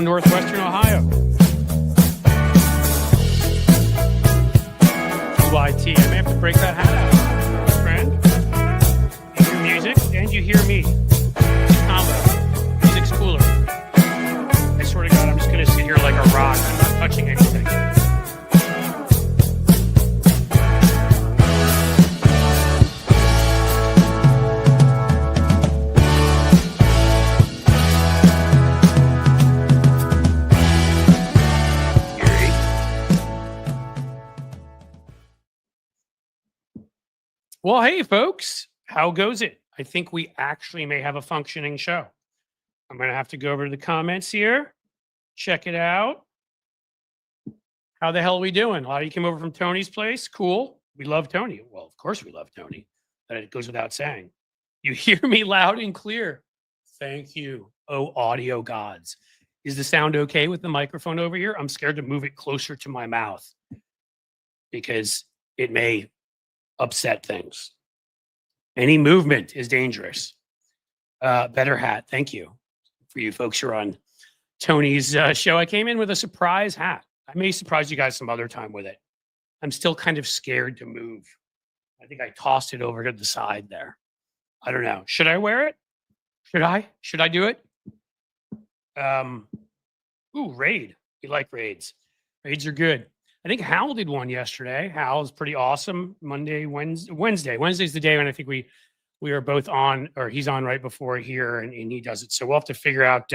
from Northwestern Ohio. YT. I may have to break that hat out, friend. You hear music and you hear me. Combo. Music's cooler. I swear to God, I'm just going to sit here like a rock. I'm not touching anything. Well, hey, folks, how goes it? I think we actually may have a functioning show. I'm going to have to go over to the comments here. Check it out. How the hell are we doing? A lot of you came over from Tony's place. Cool. We love Tony. Well, of course we love Tony. It goes without saying. You hear me loud and clear. Thank you, oh audio gods. Is the sound okay with the microphone over here? I'm scared to move it closer to my mouth because it may upset things. Any movement is dangerous. Better hat. Thank you for you folks who are on Tony's show. I came in with a surprise hat. I may surprise you guys some other time with it. I'm still kind of scared to move. I think I tossed it over to the side there. I don't know. Should I wear it? Should I do it? Ooh, raid. We like raids. Raids are good. I think Hal did one yesterday. Hal is pretty awesome. Wednesday. Wednesday's the day when I think we are both on, or he's on right before here, and he does it. So we'll have to figure out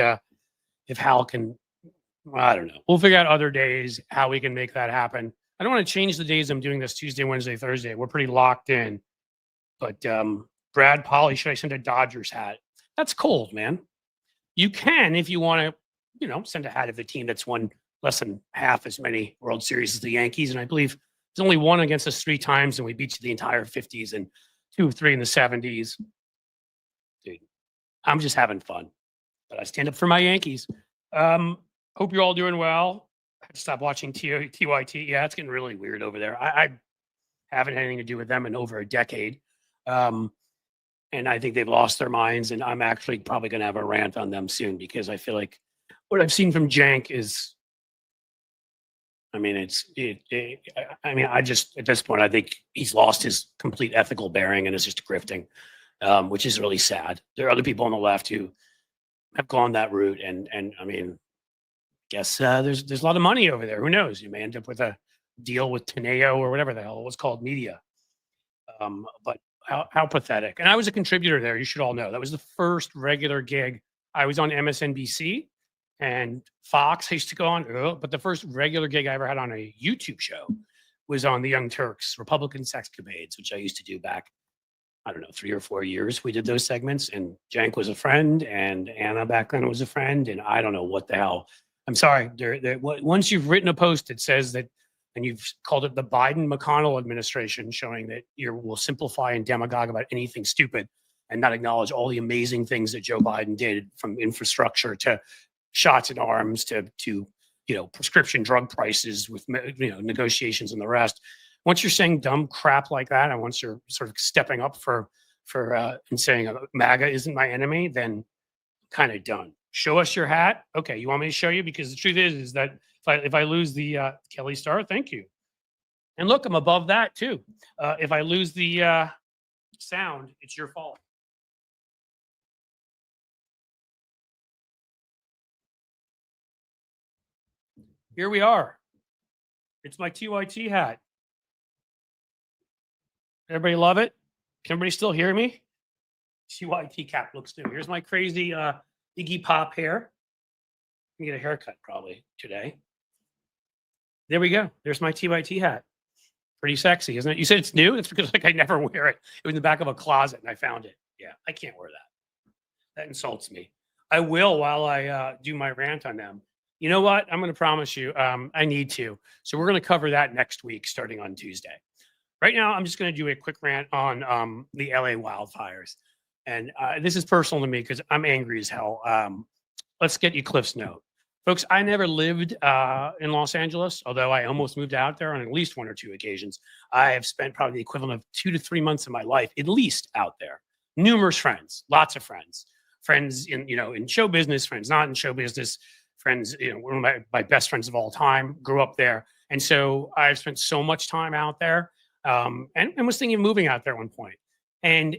if Hal can. I don't know. We'll figure out other days how we can make that happen. I don't want to change the days I'm doing this Tuesday, Wednesday, Thursday. We're pretty locked in. But Brad Polly, should I send a Dodgers hat? That's cold, man. You can if you want to, send a hat of the team that's won less than half as many World Series as the Yankees. And I believe there's only one against us 3 times, and we beat you the entire 50s and 2 or 3 in the 70s. Dude, I'm just having fun. But I stand up for my Yankees. Hope you're all doing well. I had to stop watching TYT. Yeah, it's getting really weird over there. I haven't had anything to do with them in over a decade. And I think they've lost their minds. And I'm actually probably going to have a rant on them soon because I feel like what I've seen from Jank is, I just, at this point, I think he's lost his complete ethical bearing and is just grifting, which is really sad. There are other people on the left who have gone that route. And I mean, guess there's a lot of money over there. Who knows? You may end up with a deal with Teneo or whatever the hell it was called, media. But how pathetic. And I was a contributor there. You should all know that was the first regular gig. I was on MSNBC and Fox I used to go on, but the first regular gig I ever had on a YouTube show was on the Young Turks, Republican Sexcapades, which I used to do back, 3 or 4 years. We did those segments, and Jank was a friend, and Anna back then was a friend, and I don't know what the hell. I'm sorry. Once you've written a post that says that, and you've called it the Biden-McConnell administration, showing that you will simplify and demagogue about anything stupid and not acknowledge all the amazing things that Joe Biden did, from infrastructure to shots in arms to prescription drug prices with negotiations and the rest. Once you're saying dumb crap like that, and once you're sort of stepping up for and saying MAGA isn't my enemy, then kind of done. Show us your hat. Okay, you want me to show you? Because the truth is that if I lose the Kelly Star, thank you. And look, I'm above that too. If I lose the sound, it's your fault. Here we are. It's my TYT hat. Everybody love it? Can everybody still hear me? TYT cap looks new. Here's my crazy Iggy Pop hair. I can get a haircut probably today. There we go. There's my TYT hat. Pretty sexy, isn't it? You said it's new? It's because I never wear it. It was in the back of a closet and I found it. Yeah, I can't wear that. That insults me. I will while I do my rant on them. You know what? I'm going to promise you I need to. So we're going to cover that next week starting on Tuesday. Right now, I'm just going to do a quick rant on the LA wildfires. And this is personal to me because I'm angry as hell. Let's get you Cliff's note. Folks, I never lived in Los Angeles, although I almost moved out there on at least 1 or 2 occasions. I have spent probably the equivalent of 2 to 3 months of my life, at least, out there. Numerous friends, lots of friends in show business, friends not in show business, friends, one of my best friends of all time, grew up there. And so I spent so much time out there, and was thinking of moving out there at one point. And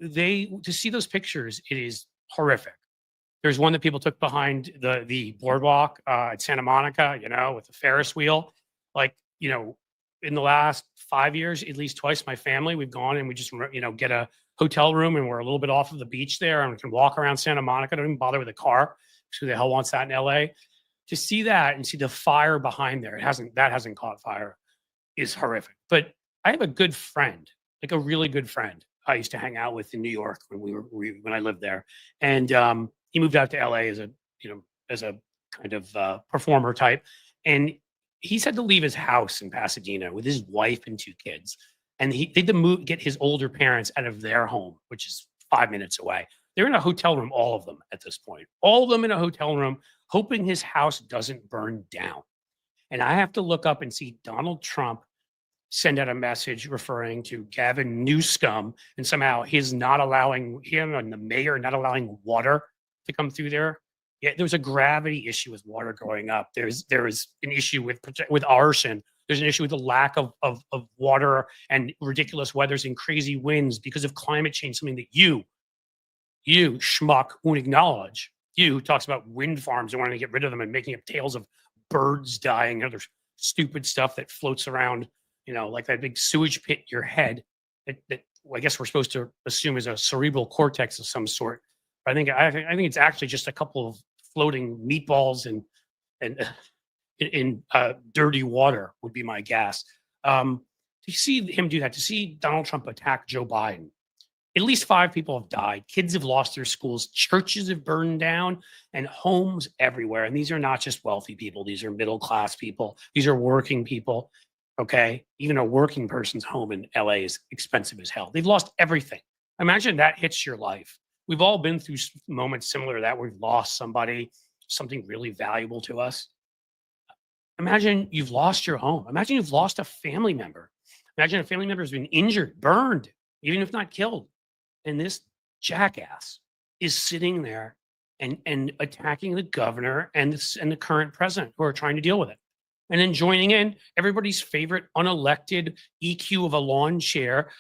to see those pictures, it is horrific. There's one that people took behind the boardwalk at Santa Monica, with the Ferris wheel. Like, in the last 5 years, at least twice, my family, we've gone and we just, get a hotel room, and we're a little bit off of the beach there, and we can walk around Santa Monica. Don't even bother with a car. Who the hell wants that in LA? To see that and see the fire behind there, that hasn't caught fire, is horrific. But I have a good friend, like a really good friend I used to hang out with in New York when I lived there. And he moved out to LA as a kind of performer type. And he's had to leave his house in Pasadena with his wife and 2 kids. And they had to get his older parents out of their home, which is 5 minutes away. They're in a hotel room, all of them at this point, all of them in a hotel room, hoping his house doesn't burn down. And I have to look up and see Donald Trump send out a message referring to Gavin Newsom, and somehow him and the mayor not allowing water to come through there. Yeah, there's a gravity issue with water going up. There is an issue with arson. There's an issue with the lack of water and ridiculous weathers and crazy winds because of climate change, something that you schmuck won't acknowledge. You who talks about wind farms and wanting to get rid of them and making up tales of birds dying and other stupid stuff that floats around, like that big sewage pit in your head that I guess we're supposed to assume is a cerebral cortex of some sort. But I think it's actually just a couple of floating meatballs and in dirty water would be my guess. To see him do that, to see Donald Trump attack Joe Biden, at least 5 people have died. Kids have lost their schools. Churches have burned down, and homes everywhere. And these are not just wealthy people. These are middle-class people. These are working people. Okay. Even a working person's home in LA is expensive as hell. They've lost everything. Imagine that hits your life. We've all been through moments similar to that where we've lost somebody, something really valuable to us. Imagine you've lost your home. Imagine you've lost a family member. Imagine a family member has been injured, burned, even if not killed. And this jackass is sitting there and attacking the governor and the current president who are trying to deal with it. And then joining in everybody's favorite unelected EQ of a lawn chair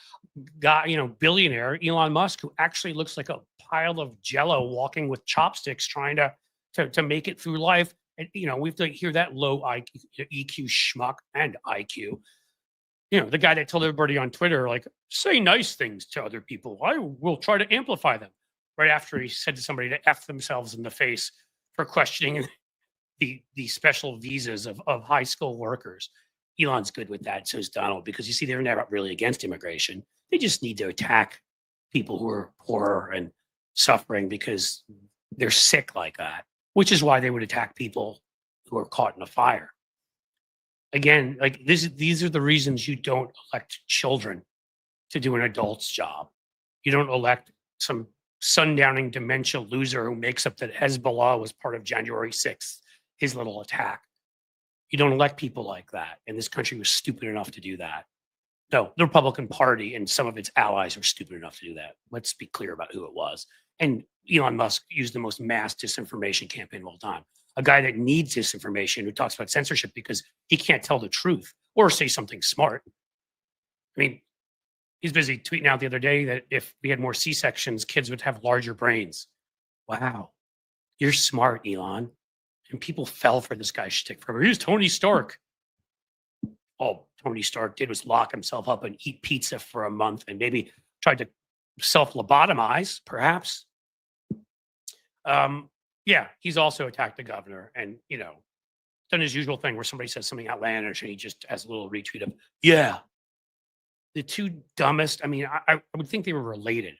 guy, billionaire Elon Musk, who actually looks like a pile of jello walking with chopsticks trying to make it through life. And we have to hear that low EQ schmuck and IQ. The guy that told everybody on Twitter, like, say nice things to other people. I will try to amplify them. Right after he said to somebody to F themselves in the face for questioning the special visas of high school workers. Elon's good with that. So is Donald, because you see, they're never really against immigration. They just need to attack people who are poor and suffering because they're sick like that, which is why they would attack people who are caught in a fire. Again, like these are the reasons you don't elect children to do an adult's job. You don't elect some sundowning dementia loser who makes up that Hezbollah was part of January 6th, his little attack. You don't elect people like that. And this country was stupid enough to do that. No, the Republican Party and some of its allies were stupid enough to do that. Let's be clear about who it was. And Elon Musk used the most mass disinformation campaign of all time. A guy that needs disinformation, who talks about censorship because he can't tell the truth or say something smart. I mean, he's busy tweeting out the other day that if we had more C-sections, kids would have larger brains. Wow. You're smart, Elon. And people fell for this guy's shtick. Here's Tony Stark. All Tony Stark did was lock himself up and eat pizza for a month and maybe tried to self-lobotomize, perhaps. Yeah, he's also attacked the governor and, done his usual thing where somebody says something outlandish and he just has a little retweet of, yeah. The two dumbest, I would think they were related.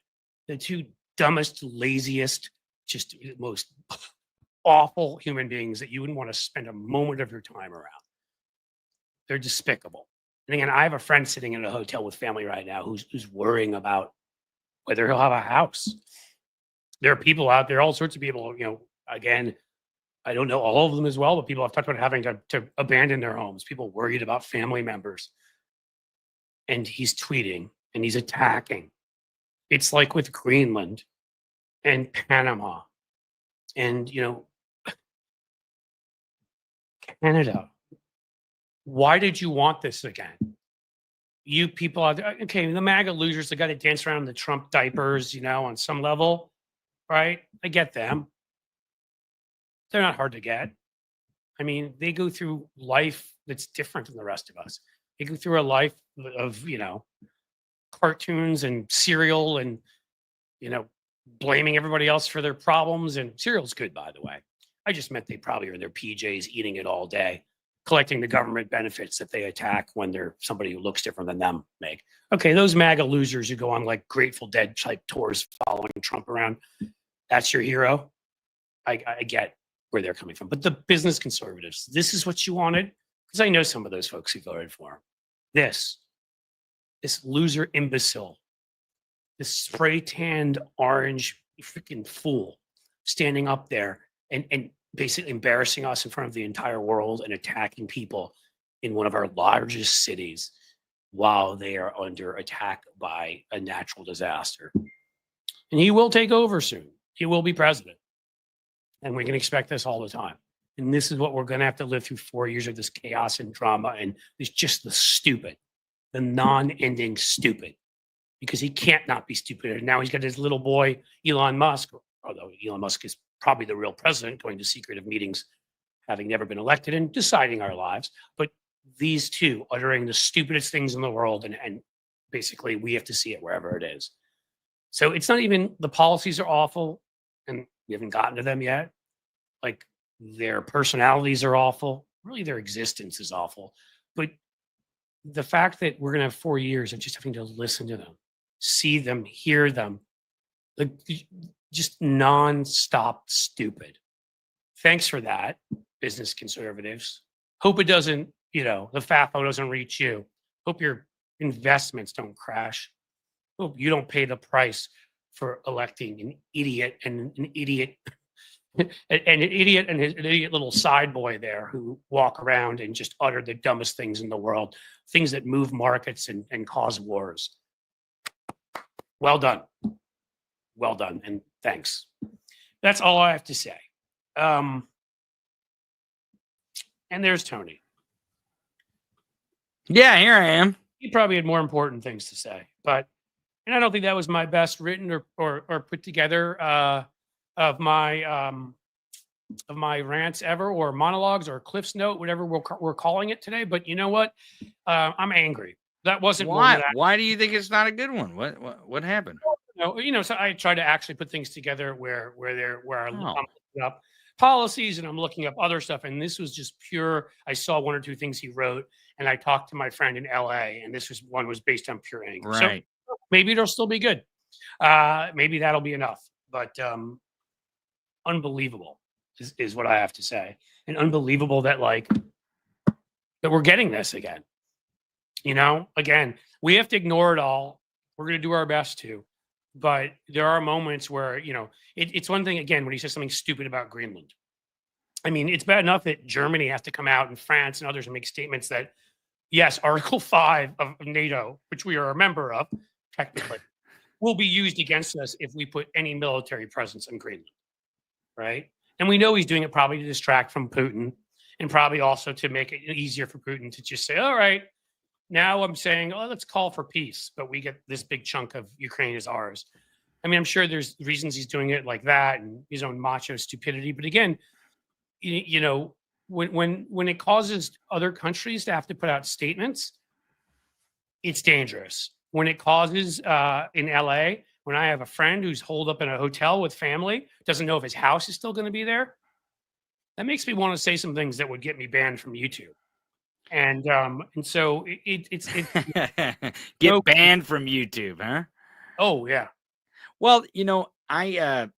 The two dumbest, laziest, just most awful human beings that you wouldn't want to spend a moment of your time around. They're despicable. And again, I have a friend sitting in a hotel with family right now who's worrying about whether he'll have a house. There are people out there, all sorts of people, again, I don't know all of them as well, but people have talked about having to abandon their homes, people worried about family members. And he's tweeting and he's attacking. It's like with Greenland and Panama and, Canada, why did you want this again? You people out there, okay, the MAGA losers, they got to dance around the Trump diapers, on some level, right? I get them. They're not hard to get. I mean, they go through life that's different than the rest of us. They go through a life of, cartoons and cereal and, blaming everybody else for their problems. And cereal's good, by the way. I just meant they probably are in their PJs eating it all day, collecting the government benefits that they attack when they're somebody who looks different than them make. Okay, those MAGA losers who go on like Grateful Dead type tours following Trump around, that's your hero. I get where they're coming from. But the business conservatives, this is what you wanted? Because I know some of those folks who voted for him. This loser imbecile, this spray tanned orange freaking fool standing up there and basically embarrassing us in front of the entire world and attacking people in one of our largest cities while they are under attack by a natural disaster. And he will take over soon. He will be president. And we can expect this all the time. And this is what we're going to have to live through 4 years of this chaos and drama. And it's just the stupid, the non-ending stupid, because he can't not be stupid. And now he's got his little boy, Elon Musk, although Elon Musk is probably the real president, going to secretive meetings, having never been elected and deciding our lives. But these two uttering the stupidest things in the world. And basically we have to see it wherever it is. So it's not even the policies are awful. And we haven't gotten to them yet. Like their personalities are awful. Really, their existence is awful. But the fact that we're going to have 4 years of just having to listen to them, see them, hear them, like just nonstop stupid. Thanks for that, business conservatives. Hope it doesn't, the FAFO doesn't reach you. Hope your investments don't crash. Hope you don't pay the price for electing an idiot and an idiot and an idiot little side boy there who walk around and just utter the dumbest things in the world, things that move markets and cause wars. Well done. Well done. And thanks. That's all I have to say. And there's Tony. Yeah, here I am. He probably had more important things to say, and I don't think that was my best written or put together of my rants ever, or monologues, or Cliff's Note, whatever we're calling it today. But you know what? I'm angry. That wasn't why. Why do you think it's not a good one? What happened? So I try to actually put things together where I'm looking up policies and I'm looking up other stuff, and this was just pure. I saw one or two things he wrote, and I talked to my friend in LA, and this was based on pure anger. Right. So maybe it'll still be good. Maybe that'll be enough. But unbelievable is what I have to say, and unbelievable that that we're getting this again. Again, we have to ignore it all. We're going to do our best to. But there are moments where, it's one thing, again, when he says something stupid about Greenland. I mean, it's bad enough that Germany has to come out, and France and others, and make statements that, yes, Article 5 of NATO, which we are a member of, technically, will be used against us if we put any military presence in Greenland, right? And we know he's doing it probably to distract from Putin, and probably also to make it easier for Putin to just say, all right, now I'm saying, let's call for peace, but we get this big chunk of Ukraine is ours. I mean, I'm sure there's reasons he's doing it like that, and his own macho stupidity. But again, when it causes other countries to have to put out statements, it's dangerous. When it causes in LA, when I have a friend who's holed up in a hotel with family, doesn't know if his house is still going to be there, that makes me want to say some things that would get me banned from YouTube. And so it's get banned from YouTube, huh? Oh yeah. Well, I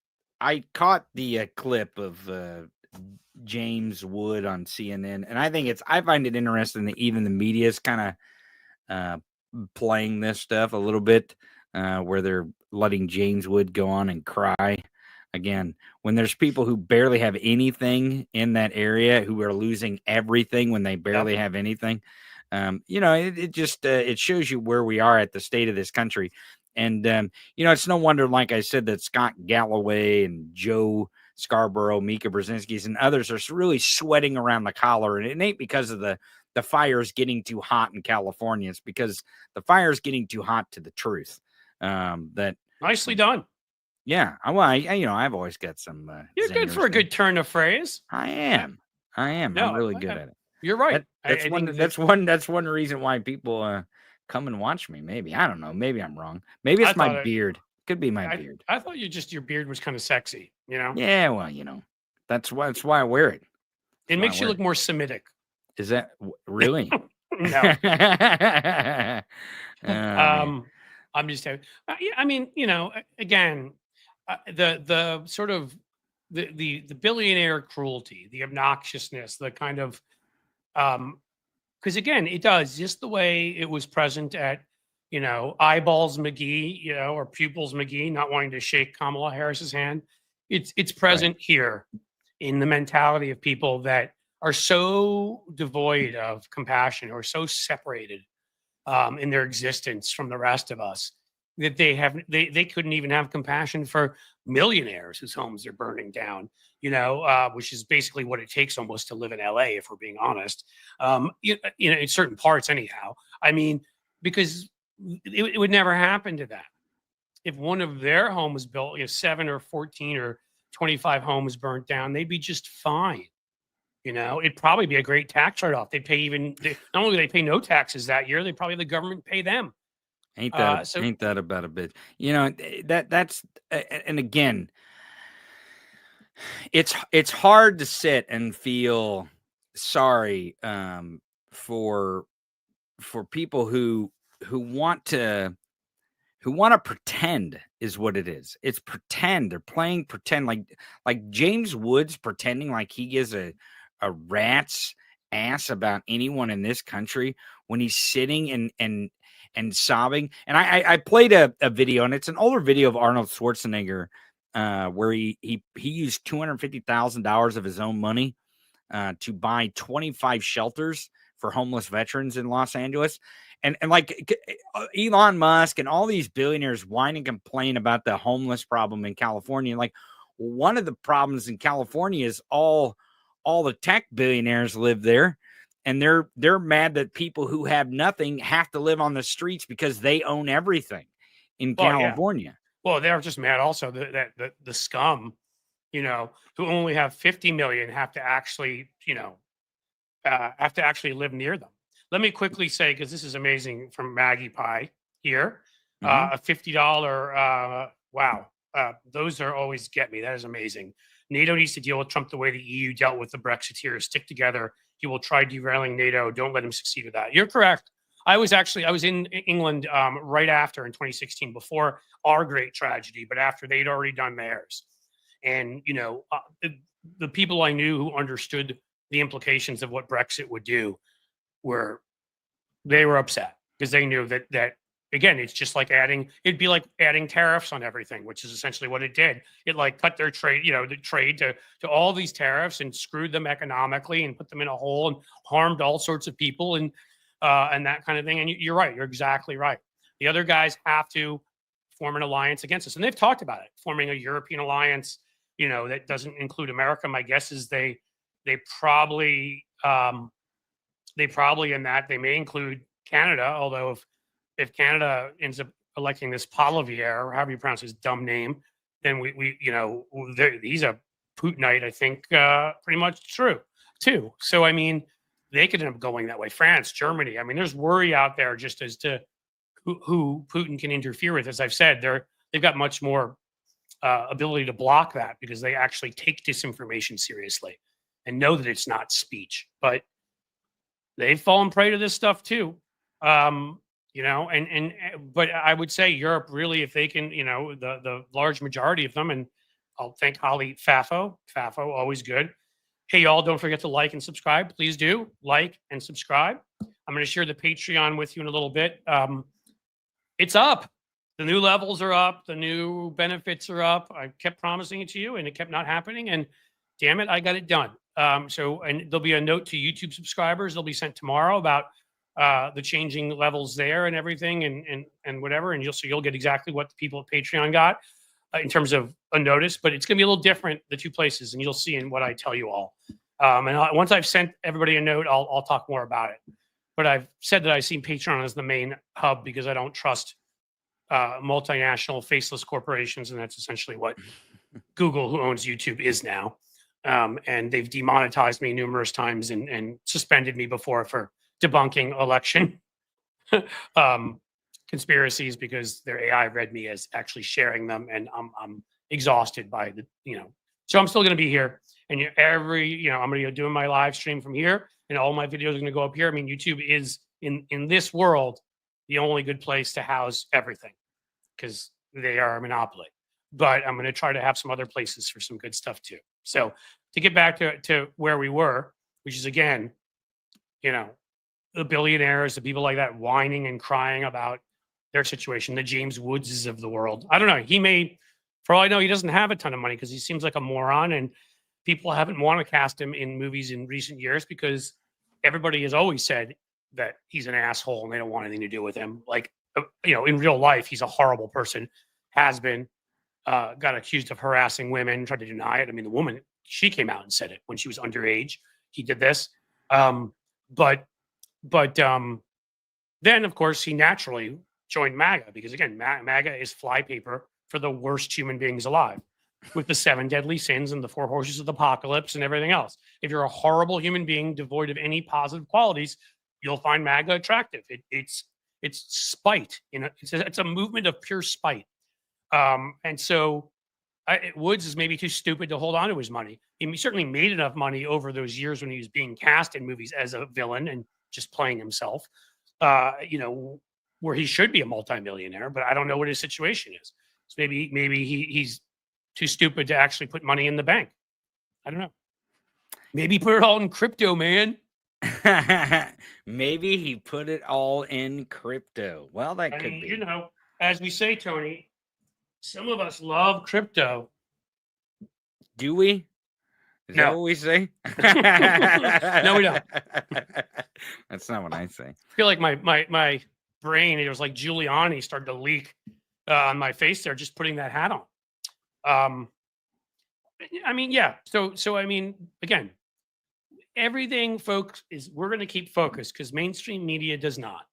caught the clip of James Wood on CNN, and I find it interesting that even the media is kind of playing this stuff a little bit, where they're letting James Wood go on and cry. Again, when there's people who barely have anything in that area, who are losing everything when they barely have anything, it just it shows you where we are at the state of this country. And it's no wonder, like I said, that Scott Galloway and Joe Scarborough, Mika Brzezinski's, and others are really sweating around the collar. And it ain't because of the fires getting too hot in California. It's because the fire's getting too hot to the truth. That nicely done. Yeah. I've always got some. You're good for a good turn of phrase. I am. No, I'm really good at it. You're right. That's one reason why people come and watch me. Maybe, I don't know. Maybe I'm wrong. Maybe it's my beard. Could be my beard. I thought your beard was kind of sexy. Yeah. Well, that's why I wear it. It makes you look more Semitic. Is that really? No. I'm just having. I mean, again, the sort of the billionaire cruelty, the obnoxiousness, the kind of, because again, it does just the way it was present at, Eyeballs McGee, or Pupils McGee, not wanting to shake Kamala Harris's hand. It's present here in the mentality of people that are so devoid of compassion or so separated in their existence from the rest of us that they couldn't even have compassion for millionaires whose homes are burning down, which is basically what it takes almost to live in LA, if we're being honest, in certain parts anyhow. I mean, because it would never happen to them. If one of their homes built, 7 or 14 or 25 homes burnt down, they'd be just fine. It'd probably be a great tax write-off. They'd pay not only do they pay no taxes that year, they probably the government pay them. Ain't that about a bit? That's and again, it's hard to sit and feel sorry for people who want to pretend is what it is. It's pretend. They're playing pretend, like James Woods pretending like he gives a rat's ass about anyone in this country when he's sitting and sobbing. And I played a video, and it's an older video of Arnold Schwarzenegger where he used $250,000 of his own money to buy 25 shelters for homeless veterans in Los Angeles. And like Elon Musk and all these billionaires whine and complain about the homeless problem in California. And like, one of the problems in California is all the tech billionaires live there, and they're mad that people who have nothing have to live on the streets because they own everything in California. Yeah. Well, they're just mad also that the scum, who only have 50 million have to actually live near them. Let me quickly say, because this is amazing, from Maggie Pie here, a $50. Wow. Those are always get me. That is amazing. NATO needs to deal with Trump the way the EU dealt with the Brexiteers. Stick together. He will try derailing NATO. Don't let him succeed with that. You're correct. I was in England right after in 2016, before our great tragedy, but after they'd already done theirs. And, the people I knew who understood the implications of what Brexit would do were upset, because they knew that again, it's just like it'd be like adding tariffs on everything, which is essentially what it did. It like cut their trade, the trade to all these tariffs and screwed them economically and put them in a hole and harmed all sorts of people and that kind of thing. And you're right. You're exactly right. The other guys have to form an alliance against us. And they've talked about it, forming a European alliance, that doesn't include America. My guess is they probably in that they may include Canada, although if Canada ends up electing this Poilievre, or however you pronounce his dumb name, then he's a Putinite, I think, pretty much true too. So, I mean, they could end up going that way. France, Germany. I mean, there's worry out there just as to who Putin can interfere with. As I've said, they've got much more ability to block that, because they actually take disinformation seriously and know that it's not speech. But they've fallen prey to this stuff too. But I would say Europe really, if they can, the large majority of them, and I'll thank Holly Fafo, always good. Hey, y'all, don't forget to like and subscribe. Please do like and subscribe. I'm going to share the Patreon with you in a little bit. It's up. The new levels are up. The new benefits are up. I kept promising it to you, and it kept not happening. And damn it, I got it done. And there'll be a note to YouTube subscribers. They'll be sent tomorrow about the changing levels there and everything and whatever. And you'll get exactly what the people at Patreon got. in terms of a notice, but it's going to be a little different, the two places, and you'll see in what I tell you all. Once I've sent everybody a note, I'll talk more about it. But I've said that I see Patreon as the main hub because I don't trust multinational faceless corporations, and that's essentially what Google, who owns YouTube, is now. And they've demonetized me numerous times and suspended me before for debunking election conspiracies because their AI read me as actually sharing them, and I'm exhausted by the So I'm still going to be here, and I'm going to be doing my live stream from here, and all my videos are going to go up here. I mean, YouTube is in this world the only good place to house everything because they are a monopoly. But I'm going to try to have some other places for some good stuff too. So to get back to where we were, which is again, the billionaires, the people like that whining and crying about their situation, the James Woodses of the world. I don't know. For all I know, he doesn't have a ton of money because he seems like a moron, and people haven't want to cast him in movies in recent years because everybody has always said that he's an asshole and they don't want anything to do with him. Like, in real life, he's a horrible person, has been, got accused of harassing women, tried to deny it. I mean, the woman, she came out and said it when she was underage. He did this. But then, of course, he naturally joined MAGA because, again, MAGA is flypaper for the worst human beings alive with the 7 deadly sins and the 4 horses of the apocalypse and everything else. If you're a horrible human being devoid of any positive qualities, you'll find MAGA attractive. It's spite. It's a movement of pure spite. And so Woods is maybe too stupid to hold on to his money. He certainly made enough money over those years when he was being cast in movies as a villain and just playing himself, where he should be a multimillionaire, but I don't know what his situation is. So maybe he's too stupid to actually put money in the bank. I don't know. Maybe put it all in crypto, man. Maybe he put it all in crypto. Well, that could be. As we say, Tony, some of us love crypto. Do we? Is that what we say? No, we don't. That's not what I say. I feel like my brain, it was like Giuliani started to leak on my face there, just putting that hat on. Yeah. So again, everything, folks, we're going to keep focused because mainstream media does not.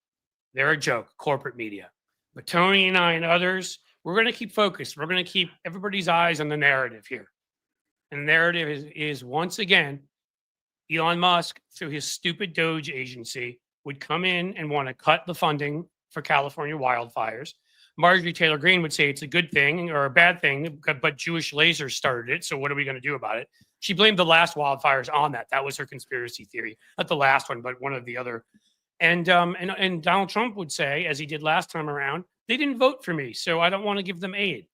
They're a joke, corporate media. But Tony and I and others, we're going to keep focused. We're going to keep everybody's eyes on the narrative here. And the narrative is once again, Elon Musk, through his stupid Doge agency, would come in and want to cut the funding for California wildfires. Marjorie Taylor Greene would say it's a good thing or a bad thing, but Jewish lasers started it. So what are we going to do about it? She blamed the last wildfires on that. That was her conspiracy theory. Not the last one, but one of the other. And Donald Trump would say, as he did last time around, they didn't vote for me, so I don't want to give them aid.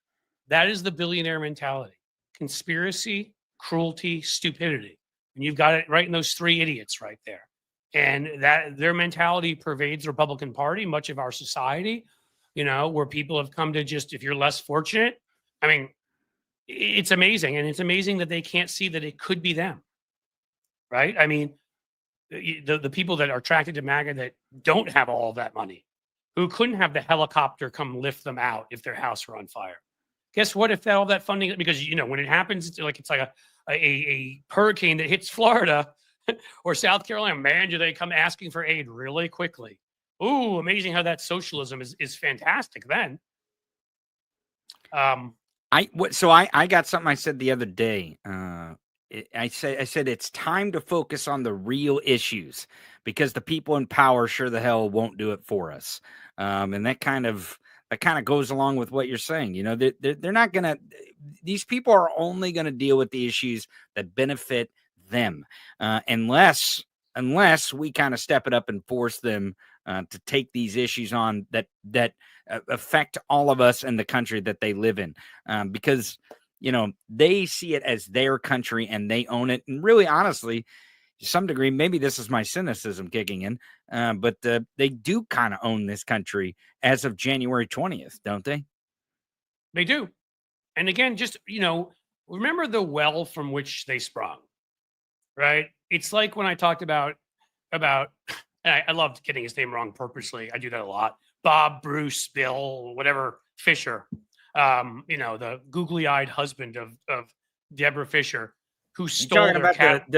That is the billionaire mentality. Conspiracy, cruelty, stupidity. And you've got it right in those 3 idiots right there. And that their mentality pervades the Republican Party, much of our society, where people have come to just, if you're less fortunate, I mean, it's amazing. And it's amazing that they can't see that it could be them. Right? I mean, the people that are attracted to MAGA that don't have all of that money, who couldn't have the helicopter come lift them out if their house were on fire. Guess what? If all that funding, because when it happens, it's like a hurricane that hits Florida or South Carolina, man, do they come asking for aid really quickly? Ooh, amazing how that socialism is fantastic then. I got something I said the other day. I said it's time to focus on the real issues because the people in power sure the hell won't do it for us. And that kind of goes along with what you're saying. They're not gonna. These people are only gonna deal with the issues that benefit them, unless we kind of step it up and force them to take these issues on that affect all of us in the country that they live in, because they see it as their country and they own it. And really, honestly, to some degree, maybe this is my cynicism kicking in, but they do kind of own this country as of January 20th, don't they? They do. And again, just, remember the well from which they sprung, right? It's like when I talked about, and I loved getting his name wrong purposely. I do that a lot. Bob, Bruce, Bill, whatever, Fisher. the googly-eyed husband of Deborah Fisher, who You stole talking their about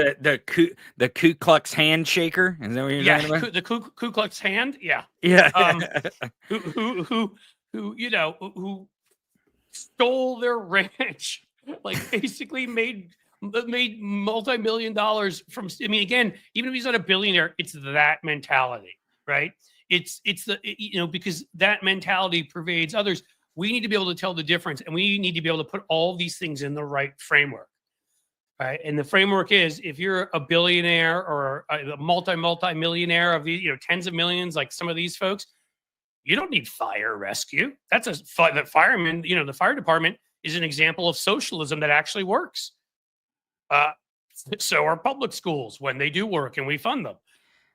the Ku Klux handshaker? Is that what you're yeah, talking about? the Ku Klux hand, yeah. Yeah. Who stole their ranch, like basically made multi-million dollars from. I mean, again, even if he's not a billionaire, it's that mentality, right? It's because that mentality pervades others. We need to be able to tell the difference, and we need to be able to put all these things in the right framework. Right. And the framework is, if you're a billionaire or a multi-millionaire of the, tens of millions, like some of these folks, you don't need fire rescue. That's the firemen, the fire department is an example of socialism that actually works. So are public schools when they do work and we fund them.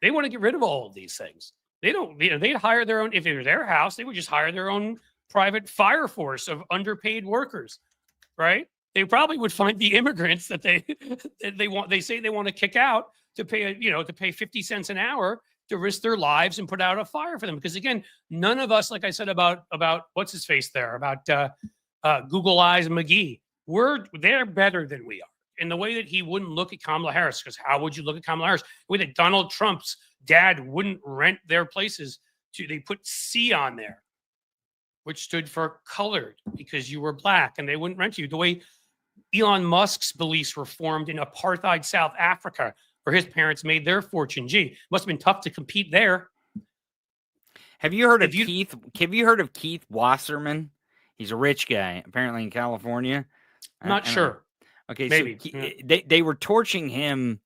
They want to get rid of all of these things. They don't, they'd hire their own, if it was their house, they would just hire their own private fire force of underpaid workers, right? They probably would find the immigrants that they say they want to kick out to pay 50 cents an hour to risk their lives and put out a fire for them. Because again, none of us, like I said about what's his face there, about Google Eyes McGee, they're better than we are. In the way that he wouldn't look at Kamala Harris, because how would you look at Kamala Harris? The way that Donald Trump's dad wouldn't rent their places they put C on there, which stood for colored, because you were black and they wouldn't rent you. The way Elon Musk's beliefs were formed in apartheid South Africa, where his parents made their fortune. Gee, must have been tough to compete there. Have you heard of Keith? Have you heard of Keith Wasserman? He's a rich guy, apparently in California. I'm not sure. Okay, maybe. So they were torching him,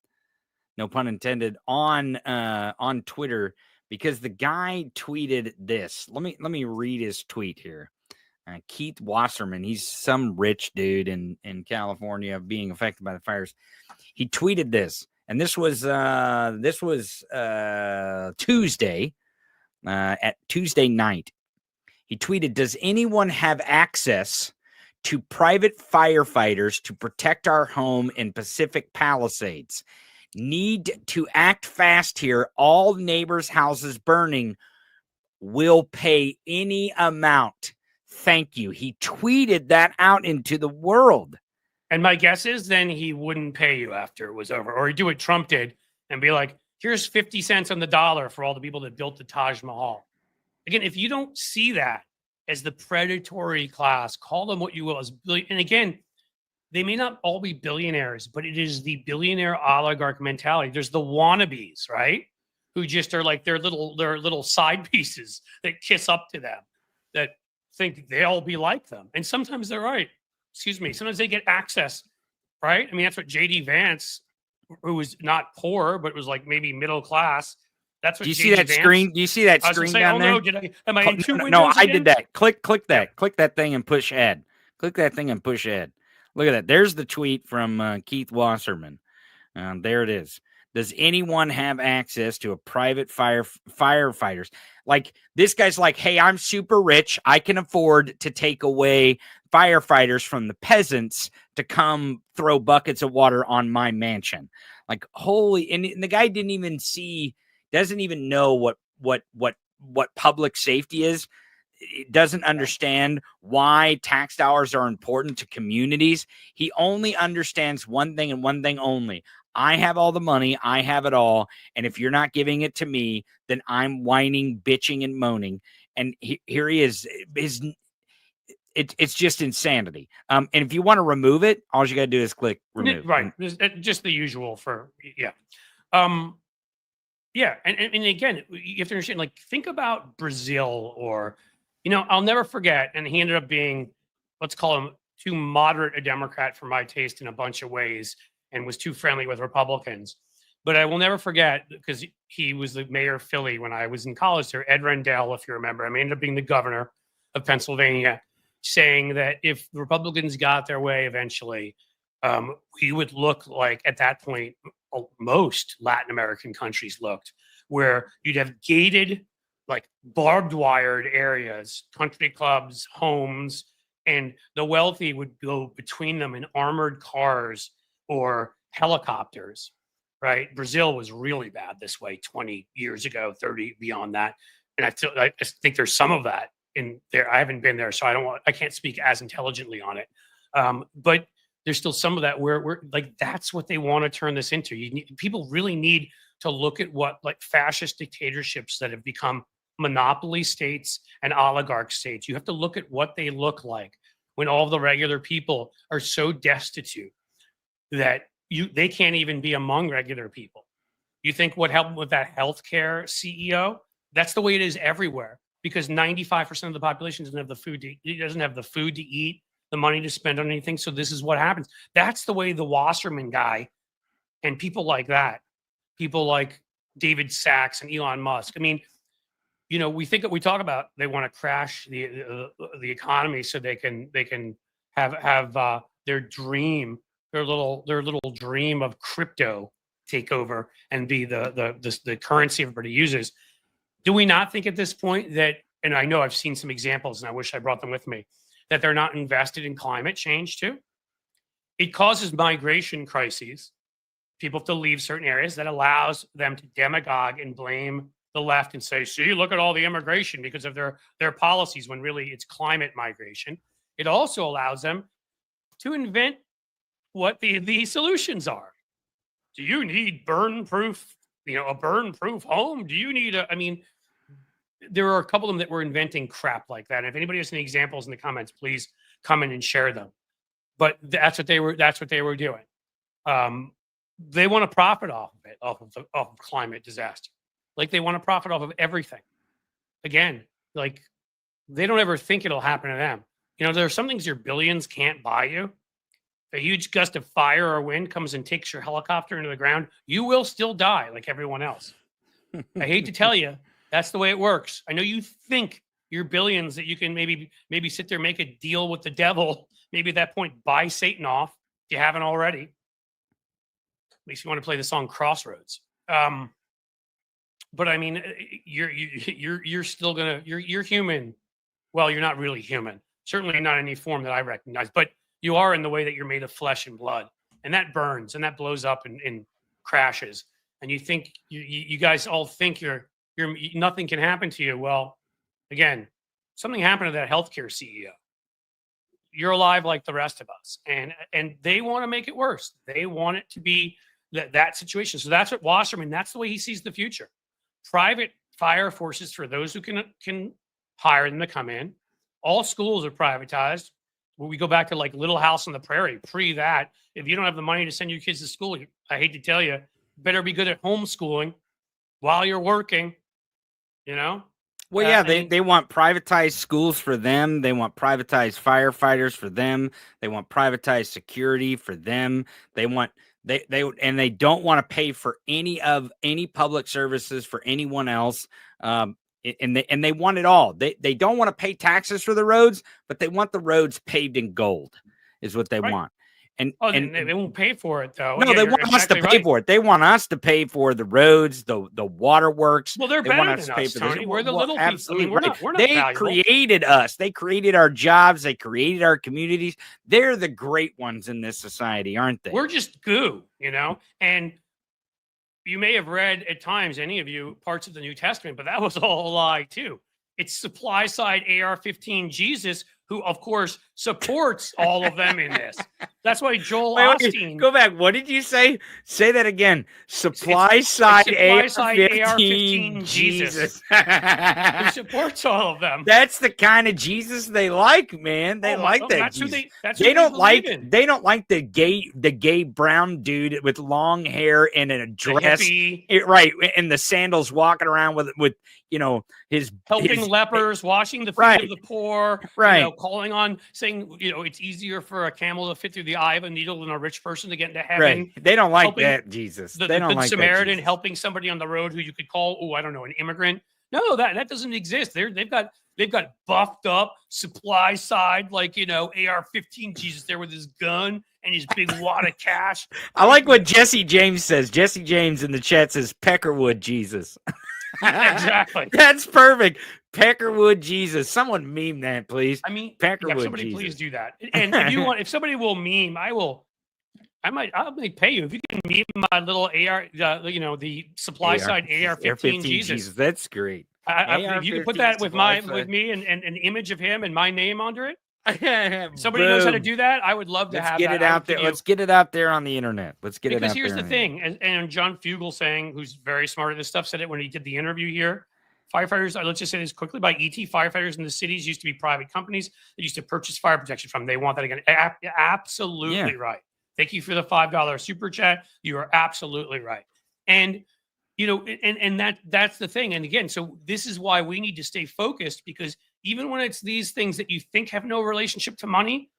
no pun intended, on Twitter because the guy tweeted this. Let me read his tweet here. Keith Wasserman, he's some rich dude in California being affected by the fires. He tweeted this, and this was Tuesday, at Tuesday night. He tweeted, "Does anyone have access to private firefighters to protect our home in Pacific Palisades? Need to act fast here. All neighbors' houses burning. Will pay any amount. Thank you." He tweeted that out into the world. And my guess is then he wouldn't pay you after it was over. Or he'd do what Trump did and be like, here's 50 cents on the dollar for all the people that built the Taj Mahal. Again, if you don't see that as the predatory class, call them what you will. And again, they may not all be billionaires, but it is the billionaire oligarch mentality. There's the wannabes, right? Who just are like their little side pieces that kiss up to them, that think they'll be like them. And sometimes they're right. Excuse me. Sometimes they get access, right? I mean, that's what J.D. Vance, who was not poor, but was like maybe middle class. That's what. Do you see that screen? Do you see that screen down there? No, am I in two windows? No, I again? did that. Click that. Yeah. Click that thing and push add. Click that thing and push add. Look at that. There's the tweet from Keith Wasserman. There it is. Does anyone have access to a private firefighters? Like, this guy's like, hey, I'm super rich. I can afford to take away firefighters from the peasants to come throw buckets of water on my mansion. Like, holy, and the guy doesn't even know what public safety is. It doesn't understand why tax dollars are important to communities. He only understands one thing and one thing only. I have all the money. I have it all. And if you're not giving it to me, then I'm whining, bitching, and moaning. And here he is. It's just insanity. And if you want to remove it, all you got to do is click remove. Right. Just the usual for, yeah. Yeah. And again, you have to understand, like, think about Brazil or, I'll never forget. And he ended up being, let's call him, too moderate a Democrat for my taste in a bunch of ways, and was too friendly with Republicans. But I will never forget, because he was the mayor of Philly when I was in college there, Ed Rendell, if you remember. I ended up being the governor of Pennsylvania, saying that if the Republicans got their way eventually, we would look like, at that point, most Latin American countries looked, where you'd have gated, like barbed wired areas, country clubs, homes, and the wealthy would go between them in armored cars or helicopters, right? Brazil was really bad this way 20 years ago, 30 beyond that. And I think there's some of that in there. I haven't been there, so I can't speak as intelligently on it. But there's still some of that where we're like, that's what they want to turn this into. People really need to look at what like fascist dictatorships that have become monopoly states and oligarch states. You have to look at what they look like when all the regular people are so destitute that they can't even be among regular people. You think what happened with that healthcare CEO? That's the way it is everywhere, because 95% of the population doesn't have the food to eat, the money to spend on anything. So this is what happens. That's the way the Wasserman guy and people like that, people like David Sachs and Elon Musk. I mean, we talk about they want to crash the economy so they can have their little dream of crypto take over and be the currency everybody uses. Do we not think at this point that, and I know I've seen some examples and I wish I brought them with me, that they're not invested in climate change too? It causes migration crises. People have to leave certain areas. That allows them to demagogue and blame the left and say, see, look at all the immigration because of their policies, when really it's climate migration. It also allows them to invent what the solutions are. Do you need burn-proof, a burn-proof home? Do you need there are a couple of them that were inventing crap like that. And if anybody has any examples in the comments, please come in and share them. But that's what they were doing. They want to profit off of it, off of climate disaster. Like they want to profit off of everything. Again, like they don't ever think it'll happen to them. There are some things your billions can't buy you. If a huge gust of fire or wind comes and takes your helicopter into the ground, you will still die like everyone else. I hate to tell you, that's the way it works. I know you think your billions that you can maybe sit there, make a deal with the devil. Maybe at that point, buy Satan off if you haven't already. At least you want to play the song Crossroads. But I mean, you're still you're human. Well, you're not really human. Certainly not in any form that I recognize. But you are in the way that you're made of flesh and blood, and that burns and that blows up and crashes. And you think you guys all think you're nothing can happen to you. Well, again, something happened to that healthcare CEO. You're alive like the rest of us, and they want to make it worse. They want it to be that situation. So that's what Wasserman. That's the way he sees the future. Private fire forces for those who can hire them to come in. All schools are privatized. When we go back to like Little House on the Prairie, pre that, if you don't have the money to send your kids to school, I hate to tell you, better be good at homeschooling while you're working. Well, yeah, they want privatized schools for them. They want privatized firefighters for them. They want privatized security for them. They don't want to pay for any public services for anyone else. And they want it all. They don't want to pay taxes for the roads, but they want the roads paved in gold is what they want. And they won't pay for it though. No, they want us to pay for it. They want us to pay for the roads, the waterworks. Well, they're better than us, Tony. We're the little people. Absolutely we're not they valuable. Created us. They created our jobs. They created our communities. They're the great ones in this society, aren't they? We're just goo, And you may have read at times, any of you, parts of the New Testament, but that was all a lie too. It's supply side AR-15 Jesus, who of course supports all of them in this. That's why Joel Osteen. Go back. What did you say? Say that again. Supply side AR-15 Jesus. Who supports all of them. That's the kind of Jesus they like, man. They like that. They don't like the gay brown dude with long hair and a dress, right? And the sandals, walking around with his helping lepers, washing the feet of the poor, right? Calling on, saying it's easier for a camel to fit through the eye of a needle than a rich person to get into heaven. Right. They don't like that Jesus. They don't like Samaritan that helping somebody on the road who you could call, an immigrant. No, that doesn't exist. They've got buffed up supply side, AR-15 Jesus there with his gun and his big wad of cash. I like what Jesse James says. Jesse James in the chat says Peckerwood Jesus. Exactly. That's perfect. Peckerwood Jesus. Someone meme that, please. I mean, Peckerwood somebody Jesus. Please do that. And if somebody will meme, I'll pay you if you can meme my little AR, the supply side AR-15 Jesus. That's great. If you could put that with me and an image of him and my name under it, somebody knows how to do that. I would love to have get that it out there. Let's get it out there on the internet. Because here's the thing, and John Fugel saying, who's very smart at this stuff, said it when he did the interview here. Firefighters, let's just say this quickly, by ET, firefighters in the cities used to be private companies that used to purchase fire protection from. They want that again. Absolutely right. Thank you for the $5 super chat. You are absolutely right. And that's the thing. And again, so this is why we need to stay focused, because even when it's these things that you think have no relationship to money,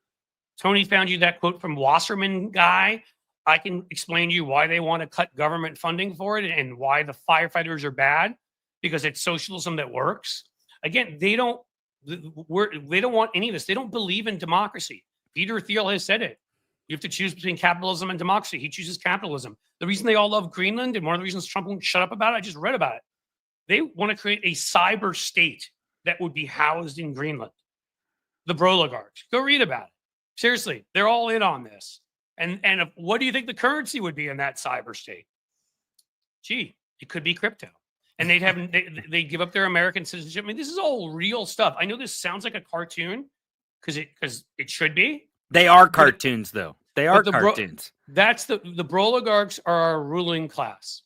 Tony found you that quote from Wasserman guy. I can explain to you why they want to cut government funding for it and why the firefighters are bad, because it's socialism that works. Again, they don't want any of this. They don't believe in democracy. Peter Thiel has said it. You have to choose between capitalism and democracy. He chooses capitalism. The reason they all love Greenland, and one of the reasons Trump won't shut up about it, I just read about it. They want to create a cyber state that would be housed in Greenland. The Broligarchs. Go read about it. Seriously, they're all in on this. And what do you think the currency would be in that cyber state? Gee, it could be crypto. And they'd give up their American citizenship. I mean, this is all real stuff. I know this sounds like a cartoon because it should be. They are cartoons, though. They are cartoons. That's the Broligarchs are our ruling class.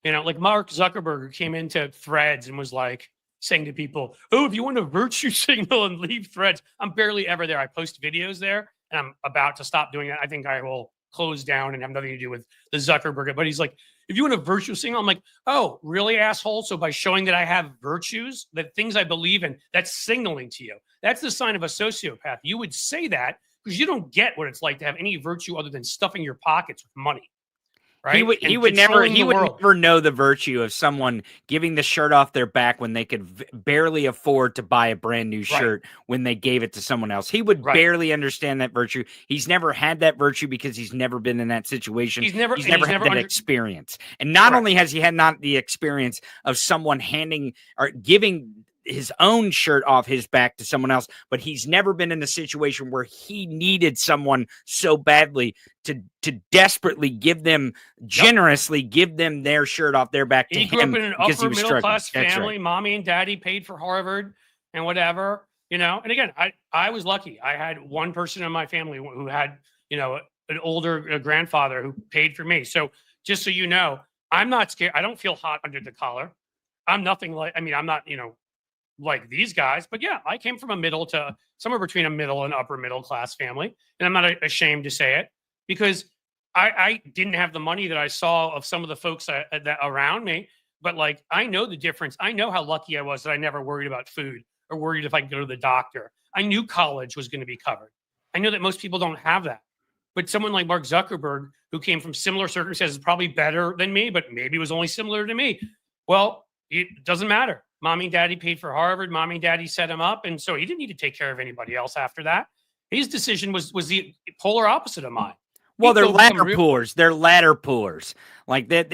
Like Mark Zuckerberg, who came into Threads and was like saying to people, "Oh, if you want a virtue signal and leave Threads," I'm barely ever there. I post videos there, and I'm about to stop doing that. I think I will close down and have nothing to do with the Zuckerberg. But he's like, "If you want a virtue signal," I'm like, "Oh, really, asshole?" So by showing that I have virtues, that things I believe in, that's signaling to you. That's the sign of a sociopath. You would say that because you don't get what it's like to have any virtue other than stuffing your pockets with money. Right? He would never know the virtue of someone giving the shirt off their back when they could barely afford to buy a brand new shirt when they gave it to someone else. He would barely understand that virtue. He's never had that virtue because he's never been in that situation. He's never had that experience. And not only has he had not the experience of someone handing or giving his own shirt off his back to someone else, but he's never been in a situation where he needed someone so badly to desperately generously give them their shirt off their back to him. He grew up in an upper middle class family. Mommy and daddy paid for Harvard and whatever, And again, I was lucky. I had one person in my family who had, an older grandfather who paid for me. So just so you know, I'm not scared. I don't feel hot under the collar. I'm nothing like, I'm not, like these guys, but yeah, I came from a middle to somewhere between a middle and upper middle class family. And I'm not ashamed to say it because I didn't have the money that I saw of some of the folks that around me, but like, I know the difference. I know how lucky I was that I never worried about food or worried if I could go to the doctor. I knew college was going to be covered. I know that most people don't have that, but someone like Mark Zuckerberg, who came from similar circumstances, probably better than me, but maybe was only similar to me. Well, it doesn't matter. Mommy and daddy paid for Harvard. Mommy and daddy set him up. And so he didn't need to take care of anybody else after that. His decision was the polar opposite of mine. Well, they're ladder pullers. They're ladder pullers like that.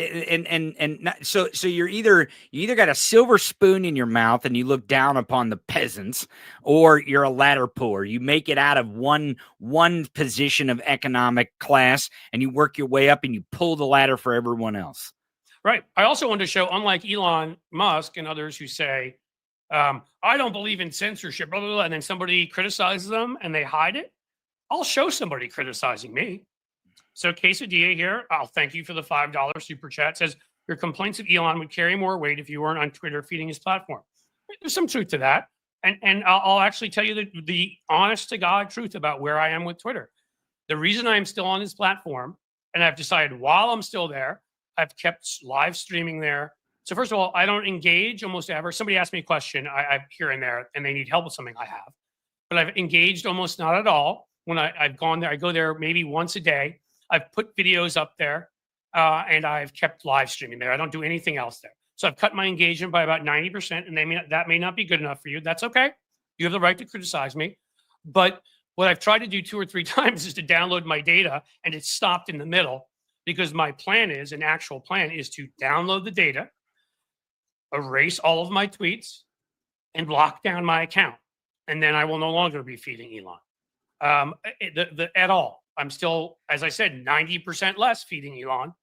So you either got a silver spoon in your mouth and you look down upon the peasants, or you're a ladder puller. You make it out of one position of economic class and you work your way up and you pull the ladder for everyone else. Right. I also wanted to show, unlike Elon Musk and others who say, I don't believe in censorship, blah, blah, blah, and then somebody criticizes them and they hide it. I'll show somebody criticizing me. So Quesadilla here, I'll thank you for the $5 super chat. Says, your complaints of Elon would carry more weight if you weren't on Twitter feeding his platform. There's some truth to that. And I'll actually tell you the honest to God truth about where I am with Twitter. The reason I'm still on this platform, and I've decided while I'm still there, I've kept live streaming there. So first of all, I don't engage almost ever. Somebody asked me a question I here and there, and they need help with something I have. But I've engaged almost not at all. When I've gone there, I go there maybe once a day. I've put videos up there, and I've kept live streaming there. I don't do anything else there. So I've cut my engagement by about 90%, and that may not be good enough for you. That's okay. You have the right to criticize me. But what I've tried to do 2 or 3 times is to download my data, and it's stopped in the middle. Because my actual plan is to download the data, erase all of my tweets, and lock down my account. And then I will no longer be feeding Elon at all. I'm still, as I said, 90% less feeding Elon.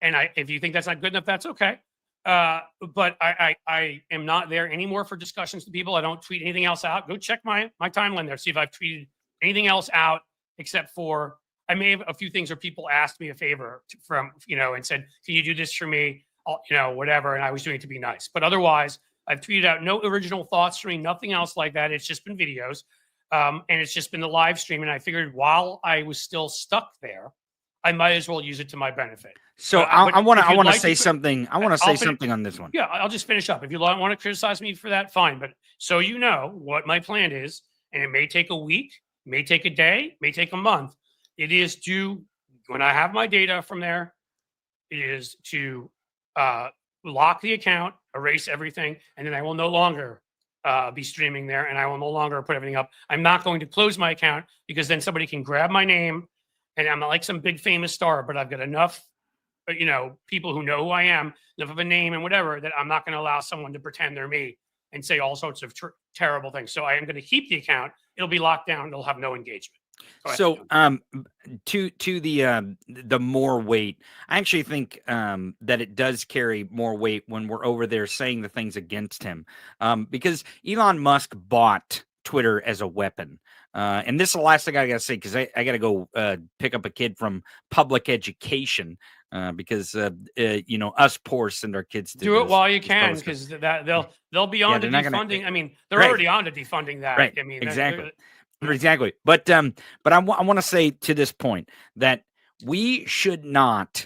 And if you think that's not good enough, that's okay. But I am not there anymore for discussions with people. I don't tweet anything else out. Go check my timeline there. See if I've tweeted anything else out except for I may have a few things where people asked me a favor from, and said, can you do this for me? Whatever. And I was doing it to be nice. But otherwise, I've tweeted out no original thoughts for me, nothing else like that. It's just been videos. And it's just been the live stream. And I figured while I was still stuck there, I might as well use it to my benefit. So I want to say something. I want to say something on this one. Yeah, I'll just finish up. If you want to criticize me for that, fine. But so you know what my plan is, and it may take a week, may take a day, may take a month. It is to, when I have my data from there, it is to lock the account, erase everything, and then I will no longer be streaming there, and I will no longer put everything up. I'm not going to close my account because then somebody can grab my name, and I'm not like some big famous star, but I've got enough, people who know who I am, enough of a name and whatever, that I'm not going to allow someone to pretend they're me and say all sorts of terrible things. So I am going to keep the account. It'll be locked down. It'll have no engagement. So, to the more weight, I actually think that it does carry more weight when we're over there saying the things against him, because Elon Musk bought Twitter as a weapon. And this is the last thing I got to say, because I got to go pick up a kid from public education, because us poor send our kids to do it while you can, because that they'll be on to defunding. I mean, they're already on to defunding that. Right. I mean, exactly. Exactly. But I want to say to this point that we should not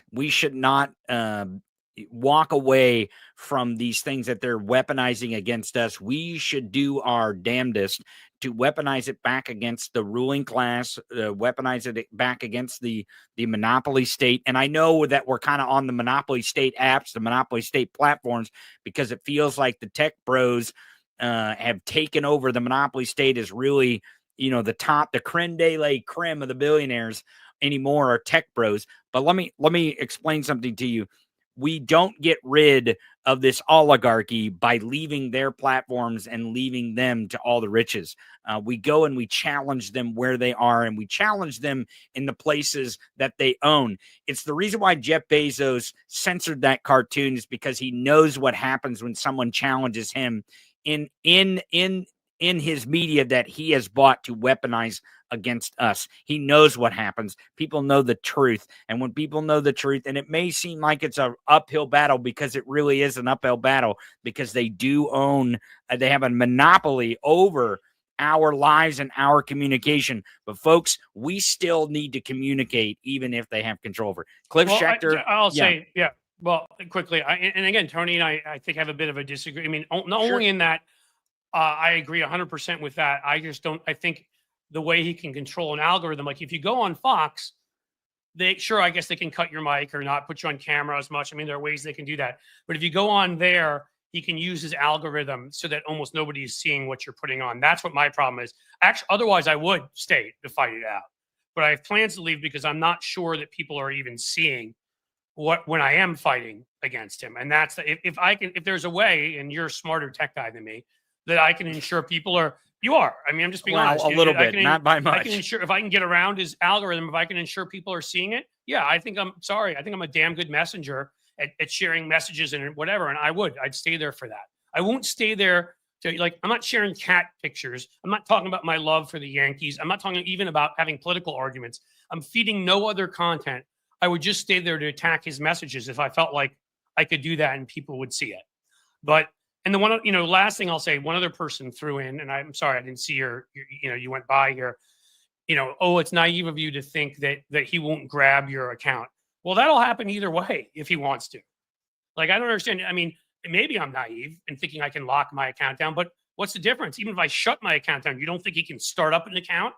walk away from these things that they're weaponizing against us. We should do our damnedest to weaponize it back against the ruling class, weaponize it back against the monopoly state. And I know that we're kind of on the monopoly state apps, the monopoly state platforms, because it feels like the tech bros have taken over. The monopoly state is really, the creme de la creme of the billionaires anymore are tech bros. But let me explain something to you. We don't get rid of this oligarchy by leaving their platforms and leaving them to all the riches. We go and we challenge them where they are, and we challenge them in the places that they own. It's the reason why Jeff Bezos censored that cartoon, is because he knows what happens when someone challenges him in his media that he has bought to weaponize against us. He knows what happens. People know the truth. And when people know the truth, and it may seem like it's an uphill battle, because it really is an uphill battle, because they do own, they have a monopoly over our lives and our communication. But folks, we still need to communicate, even if they have control over it. Cliff Schechter. I'll say, yeah. Well, quickly. And again, Tony and I think have a bit of a disagreement. I mean, not only in that, I agree 100% with that. I think the way he can control an algorithm, like if you go on Fox, I guess they can cut your mic or not put you on camera as much. I mean, there are ways they can do that. But if you go on there, he can use his algorithm so that almost nobody is seeing what you're putting on. That's what my problem is. Actually, otherwise I would stay to fight it out. But I have plans to leave because I'm not sure that people are even seeing when I am fighting against him. And that's if there's a way, and you're a smarter tech guy than me, that I can ensure people are. You are. I mean, I'm just being honest. A little bit, not by much. I can ensure, if I can get around his algorithm, if I can ensure people are seeing it. Yeah, I think I'm a damn good messenger at sharing messages and whatever. And I'd stay there for that. I won't stay there to I'm not sharing cat pictures. I'm not talking about my love for the Yankees. I'm not talking even about having political arguments. I'm feeding no other content. I would just stay there to attack his messages if I felt like I could do that and people would see it. But and the one, last thing I'll say, one other person threw in, and I'm sorry, I didn't see you went by here, it's naive of you to think that he won't grab your account. Well, that'll happen either way if he wants to. Like, I don't understand. I mean, maybe I'm naive and thinking I can lock my account down, but what's the difference? Even if I shut my account down, you don't think he can start up an account?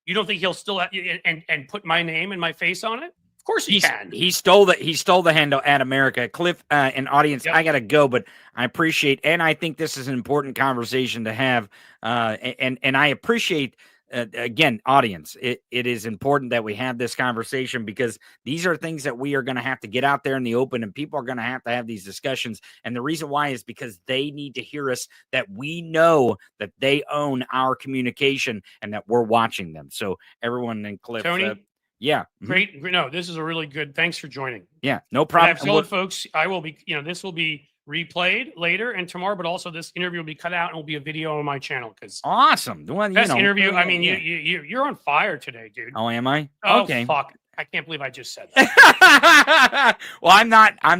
You don't think he'll still and put my name and my face on it? Of course he can. He stole the handle at America. Cliff and audience, yep. I got to go, but I appreciate, and I think this is an important conversation to have. And I appreciate, again, audience, it is important that we have this conversation, because these are things that we are going to have to get out there in the open, and people are going to have these discussions. And the reason why is because they need to hear us, that we know that they own our communication and that we're watching them. So everyone in Cliff, Tony, yeah. Great. No, this is a really good. Thanks for joining. Yeah, no problem. I've told folks I will be, this will be replayed later and tomorrow, but also this interview will be cut out and will be a video on my channel because Awesome. The one, best interview. I yeah, mean, yeah. you're on fire today, dude. Oh, am I? Oh, Okay. fuck. I can't believe I just said that. Well, I'm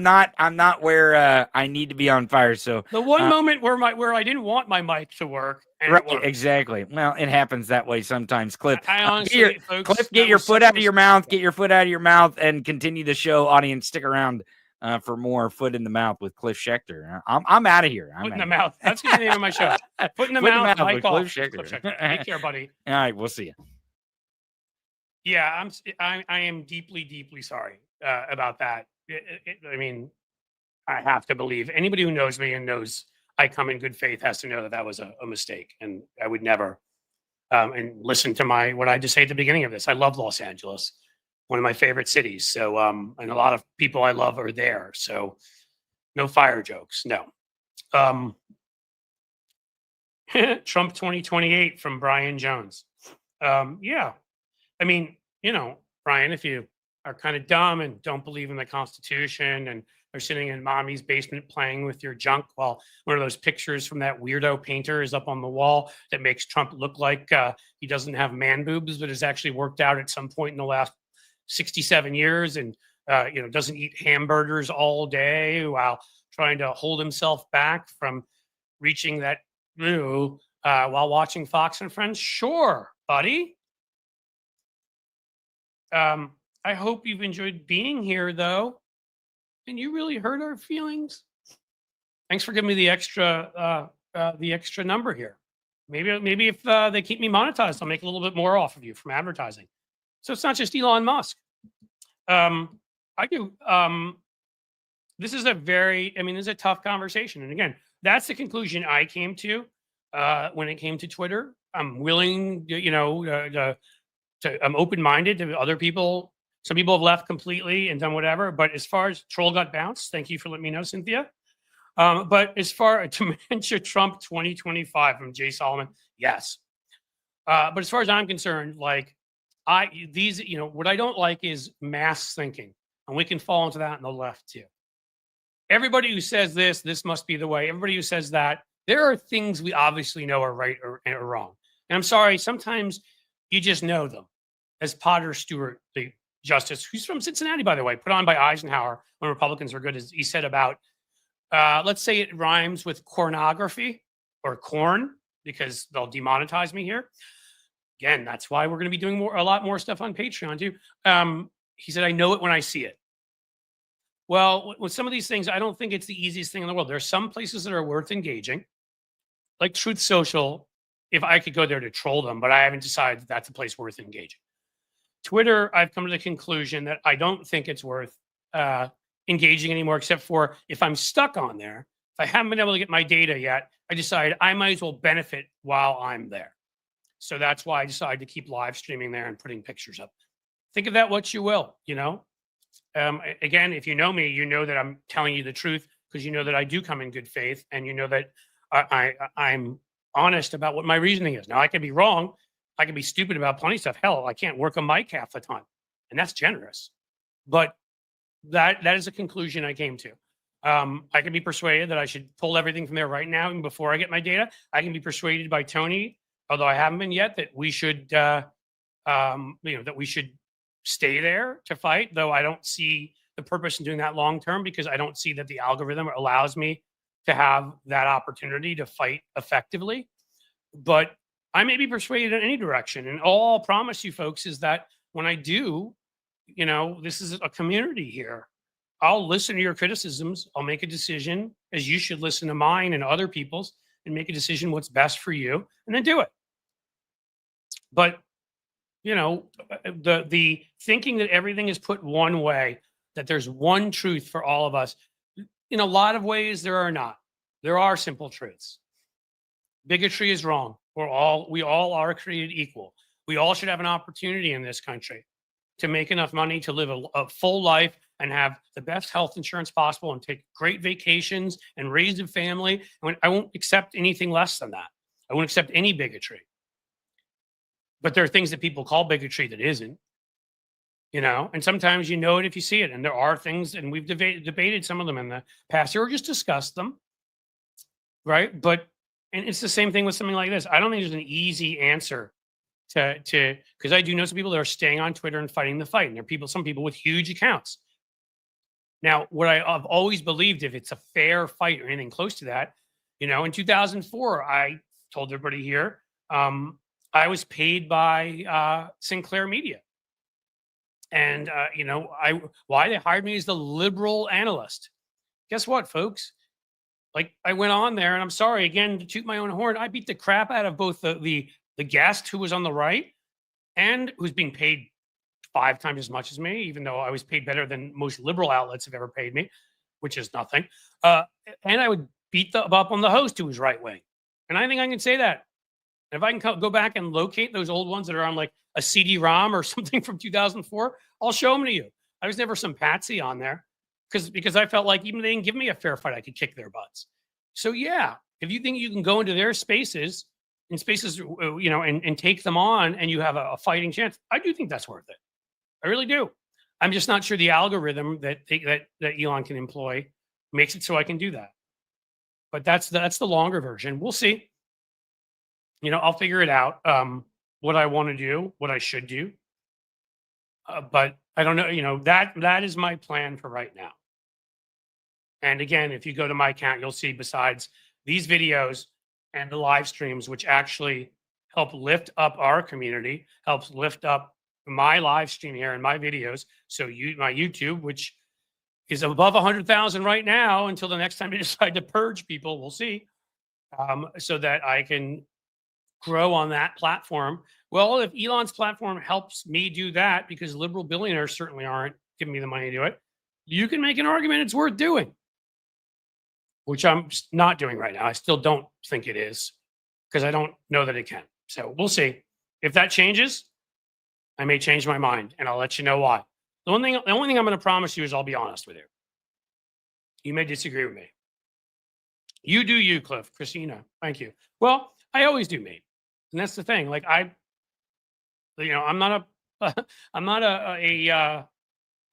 not where I need to be on fire. So The one moment where I didn't want my mic to work. And right, it worked. Exactly. Well, it happens that way sometimes. Cliff, I honestly, folks, Cliff, get your foot out of your mouth. Get your foot out of your mouth, and continue the show. Audience, stick around for more Foot in the Mouth with Cliff Schechter. I'm out of here. Foot in the mouth. That's the name of my show. Foot in the mouth. Mic off. Cliff Schechter. Take care, buddy. All right, we'll see you. Yeah, I am deeply, deeply sorry about that. I mean, I have to believe anybody who knows me and knows I come in good faith has to know that was a mistake, and I would never. And listen to what I just say at the beginning of this. I love Los Angeles, one of my favorite cities. So, and a lot of people I love are there. So, no fire jokes. No. Trump 2028 from Brian Jones. Yeah. I mean, Brian, if you are kind of dumb and don't believe in the Constitution and are sitting in mommy's basement playing with your junk while one of those pictures from that weirdo painter is up on the wall that makes Trump look like he doesn't have man boobs, but has actually worked out at some point in the last 67 years and, doesn't eat hamburgers all day while trying to hold himself back from reaching that while watching Fox and Friends. Sure, buddy. I hope you've enjoyed being here, though. And you really hurt our feelings. Thanks for giving me the extra number here. Maybe if they keep me monetized, I'll make a little bit more off of you from advertising. So it's not just Elon Musk. I do. This is a tough conversation. And again, that's the conclusion I came to when it came to Twitter. I'm willing, I'm open-minded to other people. Some people have left completely and done whatever. But as far as troll got bounced, thank you for letting me know, Cynthia. But as far as Dementia Trump 2025 from Jay Solomon, yes. But as far as I'm concerned, what I don't like is mass thinking. And we can fall into that on the left too. Everybody who says this must be the way. Everybody who says that, there are things we obviously know are right or wrong. And I'm sorry, sometimes you just know them. As Potter Stewart, the justice, who's from Cincinnati, by the way, put on by Eisenhower when Republicans were good, as he said about, let's say it rhymes with pornography or corn, because they'll demonetize me here. Again, that's why we're going to be doing a lot more stuff on Patreon too. He said, I know it when I see it. Well, with some of these things, I don't think it's the easiest thing in the world. There are some places that are worth engaging, like Truth Social, if I could go there to troll them, but I haven't decided that that's a place worth engaging. Twitter, I've come to the conclusion that I don't think it's worth engaging anymore, except for if I'm stuck on there, if I haven't been able to get my data yet, I decide I might as well benefit while I'm there. So that's why I decided to keep live streaming there and putting pictures up. Think of that what you will, Again, if you know me, you know that I'm telling you the truth because you know that I do come in good faith and you know that I'm honest about what my reasoning is. Now, I can be wrong. I can be stupid about plenty of stuff. Hell, I can't work a mic half the time, and that's generous. But that is a conclusion I came to. I can be persuaded that I should pull everything from there right now, even before I get my data. I can be persuaded by Tony, although I haven't been yet, that we should, that we should stay there to fight. Though I don't see the purpose in doing that long term because I don't see that the algorithm allows me to have that opportunity to fight effectively. But I may be persuaded in any direction. And all I'll promise you folks is that when I do, this is a community here. I'll listen to your criticisms. I'll make a decision, as you should listen to mine and other people's, and make a decision what's best for you, and then do it. But, the thinking that everything is put one way, that there's one truth for all of us, in a lot of ways, there are not. There are simple truths. Bigotry is wrong. We all are created equal. We all should have an opportunity in this country to make enough money to live a full life and have the best health insurance possible and take great vacations and raise a family. I won't accept anything less than that. I won't accept any bigotry. But there are things that people call bigotry that isn't. and sometimes you know it if you see it. And there are things, and we've debated some of them in the past or just discussed them, right? But, and it's the same thing with something like this. I don't think there's an easy answer because I do know some people that are staying on Twitter and fighting the fight. And there are some people with huge accounts. Now, what I've always believed, if it's a fair fight or anything close to that, in 2004, I told everybody here, I was paid by Sinclair Media. And, why they hired me as the liberal analyst. Guess what, folks? Like, I went on there, and I'm sorry, again, to toot my own horn, I beat the crap out of both the guest who was on the right and who's being paid 5 times as much as me, even though I was paid better than most liberal outlets have ever paid me, which is nothing. And I would beat up on the host who was right wing. And I think I can say that. If I can go back and locate those old ones that are on like a CD-ROM or something from 2004, I'll show them to you. I was never some patsy on there because I felt like even if they didn't give me a fair fight, I could kick their butts. So yeah, if you think you can go into their spaces and take them on and you have a fighting chance, I do think that's worth it. I really do. I'm just not sure the algorithm that Elon can employ makes it so I can do that. But that's the longer version. We'll see. I'll figure it out. What I want to do, what I should do. But I don't know. That is my plan for right now. And again, if you go to my account, you'll see besides these videos and the live streams, which actually help lift up our community, helps lift up my live stream here and my videos. So my YouTube, which is above 100,000 right now until the next time they decide to purge people, we'll see, so that I can grow on that platform. Well, if Elon's platform helps me do that, because liberal billionaires certainly aren't giving me the money to do it, you can make an argument it's worth doing, which I'm not doing right now. I still don't think it is because I don't know that it can. So we'll see. If that changes, I may change my mind, and I'll let you know why. The only thing I'm going to promise you is I'll be honest with you. You may disagree with me. You do you, Cliff. Christina, thank you. Well, I always do me, and that's the thing. Like I'm not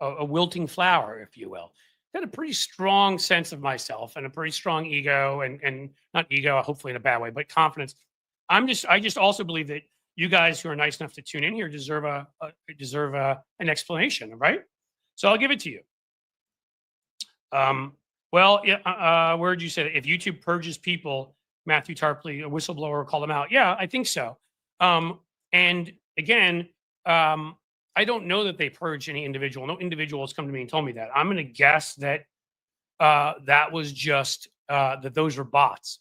a wilting flower, if you will. Got a pretty strong sense of myself and a pretty strong ego, and not ego, hopefully in a bad way, but confidence. I just also believe that you guys who are nice enough to tune in here deserve an explanation, right? So I'll give it to you. Where'd you say that? If YouTube purges people, Matthew Tarpley, a whistleblower, will call them out. Yeah, I think so. And again, I don't know that they purge any individual. No individual has come to me and told me that. I'm going to guess that that was just that those were bots.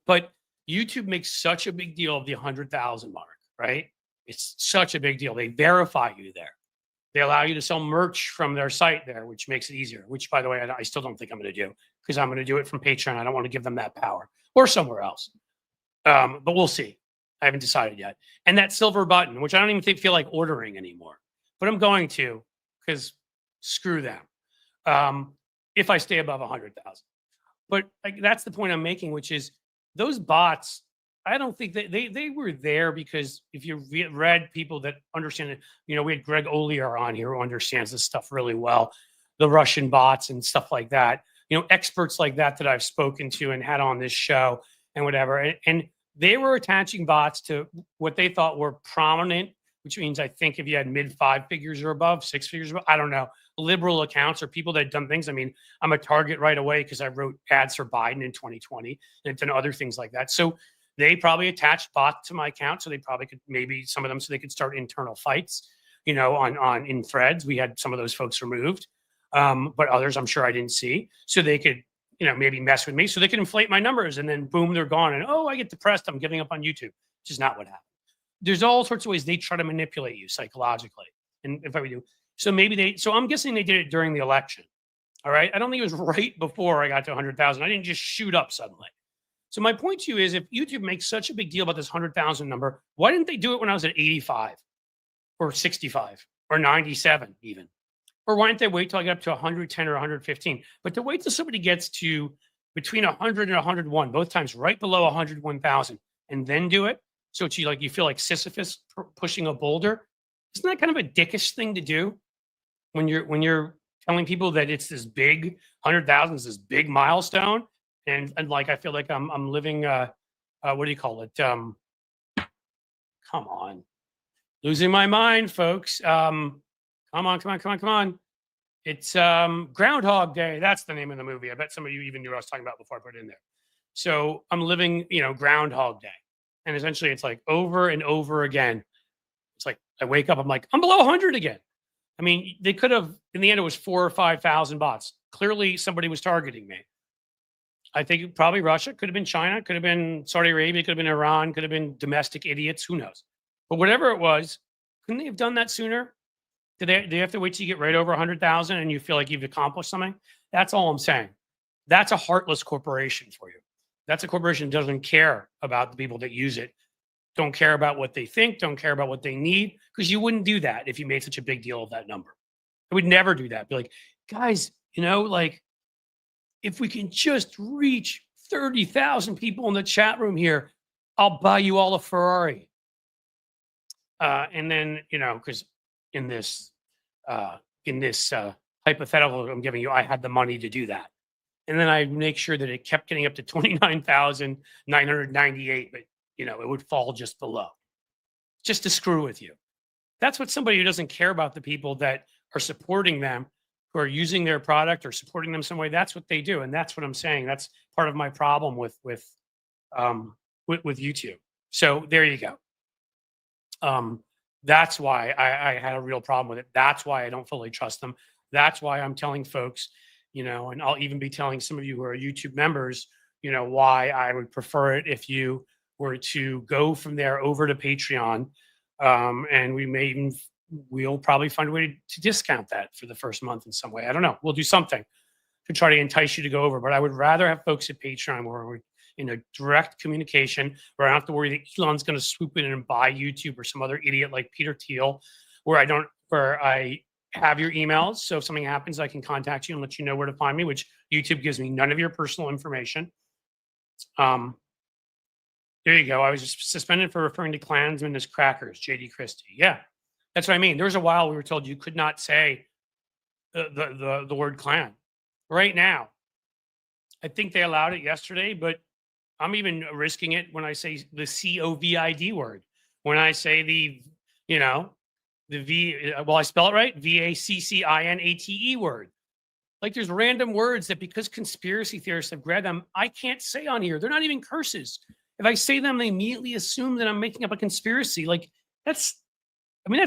But YouTube makes such a big deal of the 100,000 mark, right? It's such a big deal. They verify you there. They allow you to sell merch from their site there, which makes it easier, which, by the way, I still don't think I'm going to do because I'm going to do it from Patreon. I don't want to give them that power or somewhere else. But we'll see. I haven't decided yet. And that silver button, which I don't even feel like ordering anymore, but I'm going to because screw them if I stay above 100,000. But that's the point I'm making, which is those bots, I don't think that they were there because if you read people that understand it, we had Greg Olier on here who understands this stuff really well, the Russian bots and stuff like that, experts like that I've spoken to and had on this show and whatever. And they were attaching bots to what they thought were prominent, which means I think if you had mid 5 figures or above, 6 figures above, I don't know, liberal accounts or people that had done things. I mean, I'm a target right away because I wrote ads for Biden in 2020 and done other things like that. So they probably attached bots to my account. So they probably could, maybe some of them, so they could start internal fights, on in threads. We had some of those folks removed, but others I'm sure I didn't see. So they could, maybe mess with me so they can inflate my numbers and then boom, they're gone. And I get depressed. I'm giving up on YouTube, which is not what happened. There's all sorts of ways they try to manipulate you psychologically. And if I would do, so I'm guessing they did it during the election. All right. I don't think it was right before I got to 100,000. I didn't just shoot up suddenly. So my point to you is, if YouTube makes such a big deal about this 100,000 number, why didn't they do it when I was at 85 or 65 or 97 even? Or why didn't they wait till I get up to 110 or 115? But to wait till somebody gets to between 100 and 101, both times right below 101,000, and then do it. So it's you feel like Sisyphus pushing a boulder. Isn't that kind of a dickish thing to do when you're telling people that it's this big 100,000 is this big milestone, and like I feel like I'm living what do you call it? Come on, losing my mind, folks. Come on. It's Groundhog Day. That's the name of the movie. I bet some of you even knew what I was talking about before I put it in there. So I'm living, Groundhog Day. And essentially it's like over and over again. It's like I wake up, I'm like, I'm below 100 again. I mean, they could have, in the end, it was 4,000 or 5,000 bots. Clearly somebody was targeting me. I think probably Russia, could have been China, could have been Saudi Arabia, could have been Iran, could have been domestic idiots, who knows? But whatever it was, couldn't they have done that sooner? Do they have to wait till you get right over 100,000 and you feel like you've accomplished something? That's all I'm saying. That's a heartless corporation for you. That's a corporation that doesn't care about the people that use it, don't care about what they think, don't care about what they need, because you wouldn't do that if you made such a big deal of that number. I would never do that. Be like, guys, like if we can just reach 30,000 people in the chat room here, I'll buy you all a Ferrari. And then, because in this hypothetical I'm giving you, I had the money to do that. And then I make sure that it kept getting up to 29,998, but it would fall just below, just to screw with you. That's what somebody who doesn't care about the people that are supporting them, who are using their product or supporting them some way, that's what they do. And that's what I'm saying. That's part of my problem with YouTube. So there you go. That's why I had a real problem with it. That's why I don't fully trust them. That's why I'm telling folks, and I'll even be telling some of you who are YouTube members, why I would prefer it if you were to go from there over to Patreon. And we'll probably find a way to discount that for the first month in some way. I don't know. We'll do something to try to entice you to go over. But I would rather have folks at Patreon where we're in a direct communication, where I don't have to worry that Elon's going to swoop in and buy YouTube or some other idiot like Peter Thiel, where I have your emails. So if something happens, I can contact you and let you know where to find me, which YouTube gives me none of your personal information. There you go. I was just suspended for referring to Klansmen as crackers, JD Christie. Yeah, that's what I mean. There was a while we were told you could not say the word Klan. Right now, I think they allowed it yesterday, but I'm even risking it when I say the COVID word. When I say the I spell it right, VACCINATE word. Like there's random words that because conspiracy theorists have grabbed them, I can't say on here. They're not even curses. If I say them, they immediately assume that I'm making up a conspiracy. Like that's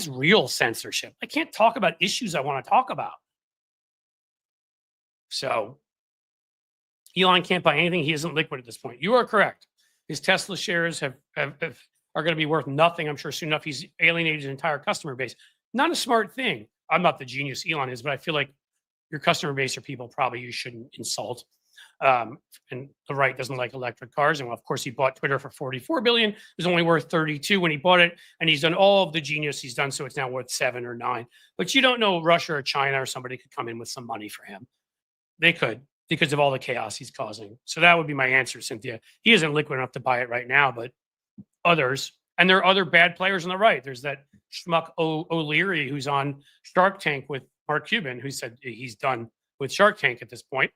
real censorship. I can't talk about issues I want to talk about. So Elon can't buy anything. He isn't liquid at this point. You are correct. His Tesla shares are going to be worth nothing. I'm sure soon enough he's alienated his entire customer base. Not a smart thing. I'm not the genius Elon is, but I feel like your customer base are people probably you shouldn't insult. And the right doesn't like electric cars. And of course, he bought Twitter for $44 billion. It was only worth 32 when he bought it. And he's done all of the genius he's done. So it's now worth 7 or 9. But you don't know, Russia or China or somebody could come in with some money for him. They could, because of all the chaos he's causing. So that would be my answer, Cynthia. He isn't liquid enough to buy it right now, but others, and there are other bad players on the right. There's that schmuck O'Leary who's on Shark Tank with Mark Cuban, who said he's done with Shark Tank at this point.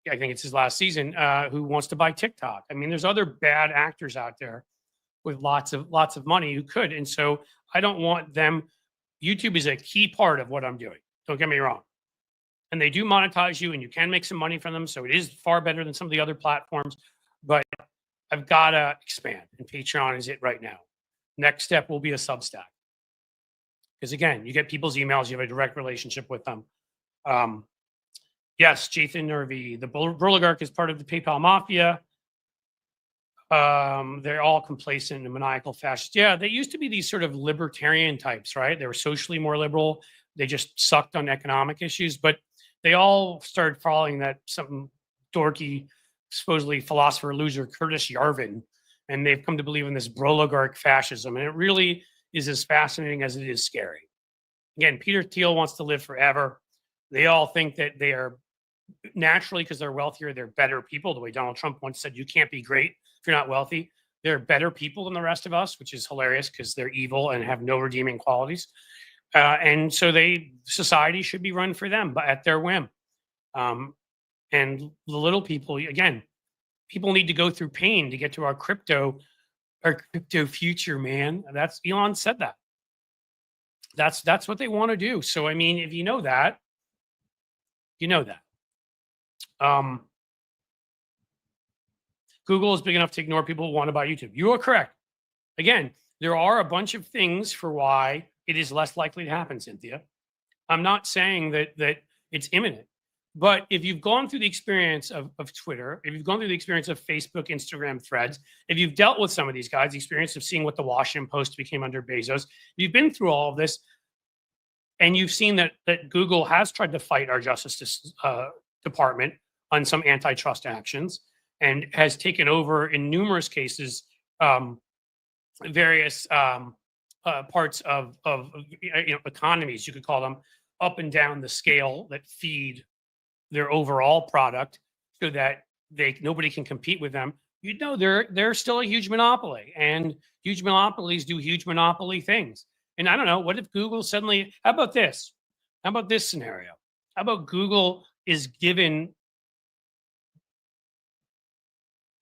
I think it's his last season, who wants to buy TikTok. I mean, there's other bad actors out there with lots of money who could. And so I don't want them. YouTube is a key part of what I'm doing. Don't get me wrong. And they do monetize you and you can make some money from them. So it is far better than some of the other platforms, but I've got to expand, and Patreon is it right now. Next step will be a Substack. Because again, you get people's emails, you have a direct relationship with them. Yes, Jathan Nervy, the Burligarch is part of the PayPal mafia. They're all complacent and maniacal fascists. Yeah, they used to be these sort of libertarian types, right? They were socially more liberal. They just sucked on economic issues, but they all started following that some dorky, supposedly philosopher loser, Curtis Yarvin, and they've come to believe in this Burligarch fascism. And it really is as fascinating as it is scary. Again, Peter Thiel wants to live forever. They all think that they are naturally, because they're wealthier, they're better people. The way Donald Trump once said, you can't be great if you're not wealthy. they're better people than the rest of us, which is hilarious because they're evil and have no redeeming qualities. And so society should be run for them, but at their whim. And the little people, again, people need to go through pain to get to our crypto future, man. That's Elon said that. That's what they want to do. So I mean, if you know that, you know that. Google is big enough to ignore people who want to buy YouTube. You are correct. Again, there are a bunch of things for why it is less likely to happen, Cynthia. I'm not saying that it's imminent, but if you've gone through the experience of Twitter, if you've gone through the experience of Facebook, Instagram, Threads, if you've dealt with some of these guys, the experience of seeing what the Washington Post became under Bezos, you've been through all of this, and you've seen that Google has tried to fight our Justice Department on some antitrust actions and has taken over in numerous cases various parts of economies, you could call them, up and down the scale that feed their overall product, so that nobody can compete with them. They're still a huge monopoly, and huge monopolies do huge monopoly things. And I don't know, what if Google suddenly, how about this scenario? How about Google is given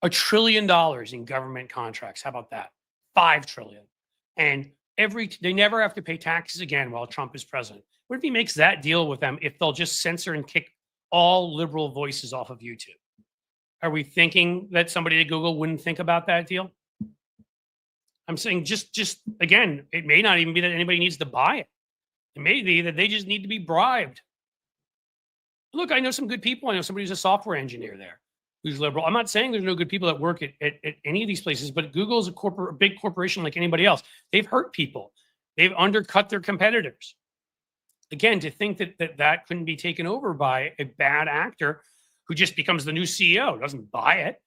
$1 trillion in government contracts? How about that? 5 trillion. And they never have to pay taxes again while Trump is president. What if he makes that deal with them, if they'll just censor and kick all liberal voices off of YouTube? Are we thinking that somebody at Google wouldn't think about that deal? I'm saying just again, it may not even be that anybody needs to buy it. It may be that they just need to be bribed. Look, I know some good people. I know somebody who's a software engineer there who's liberal. I'm not saying there's no good people that work at any of these places, but Google is a big corporation like anybody else. They've hurt people. They've undercut their competitors. Again, to think that couldn't be taken over by a bad actor who just becomes the new CEO, doesn't buy it,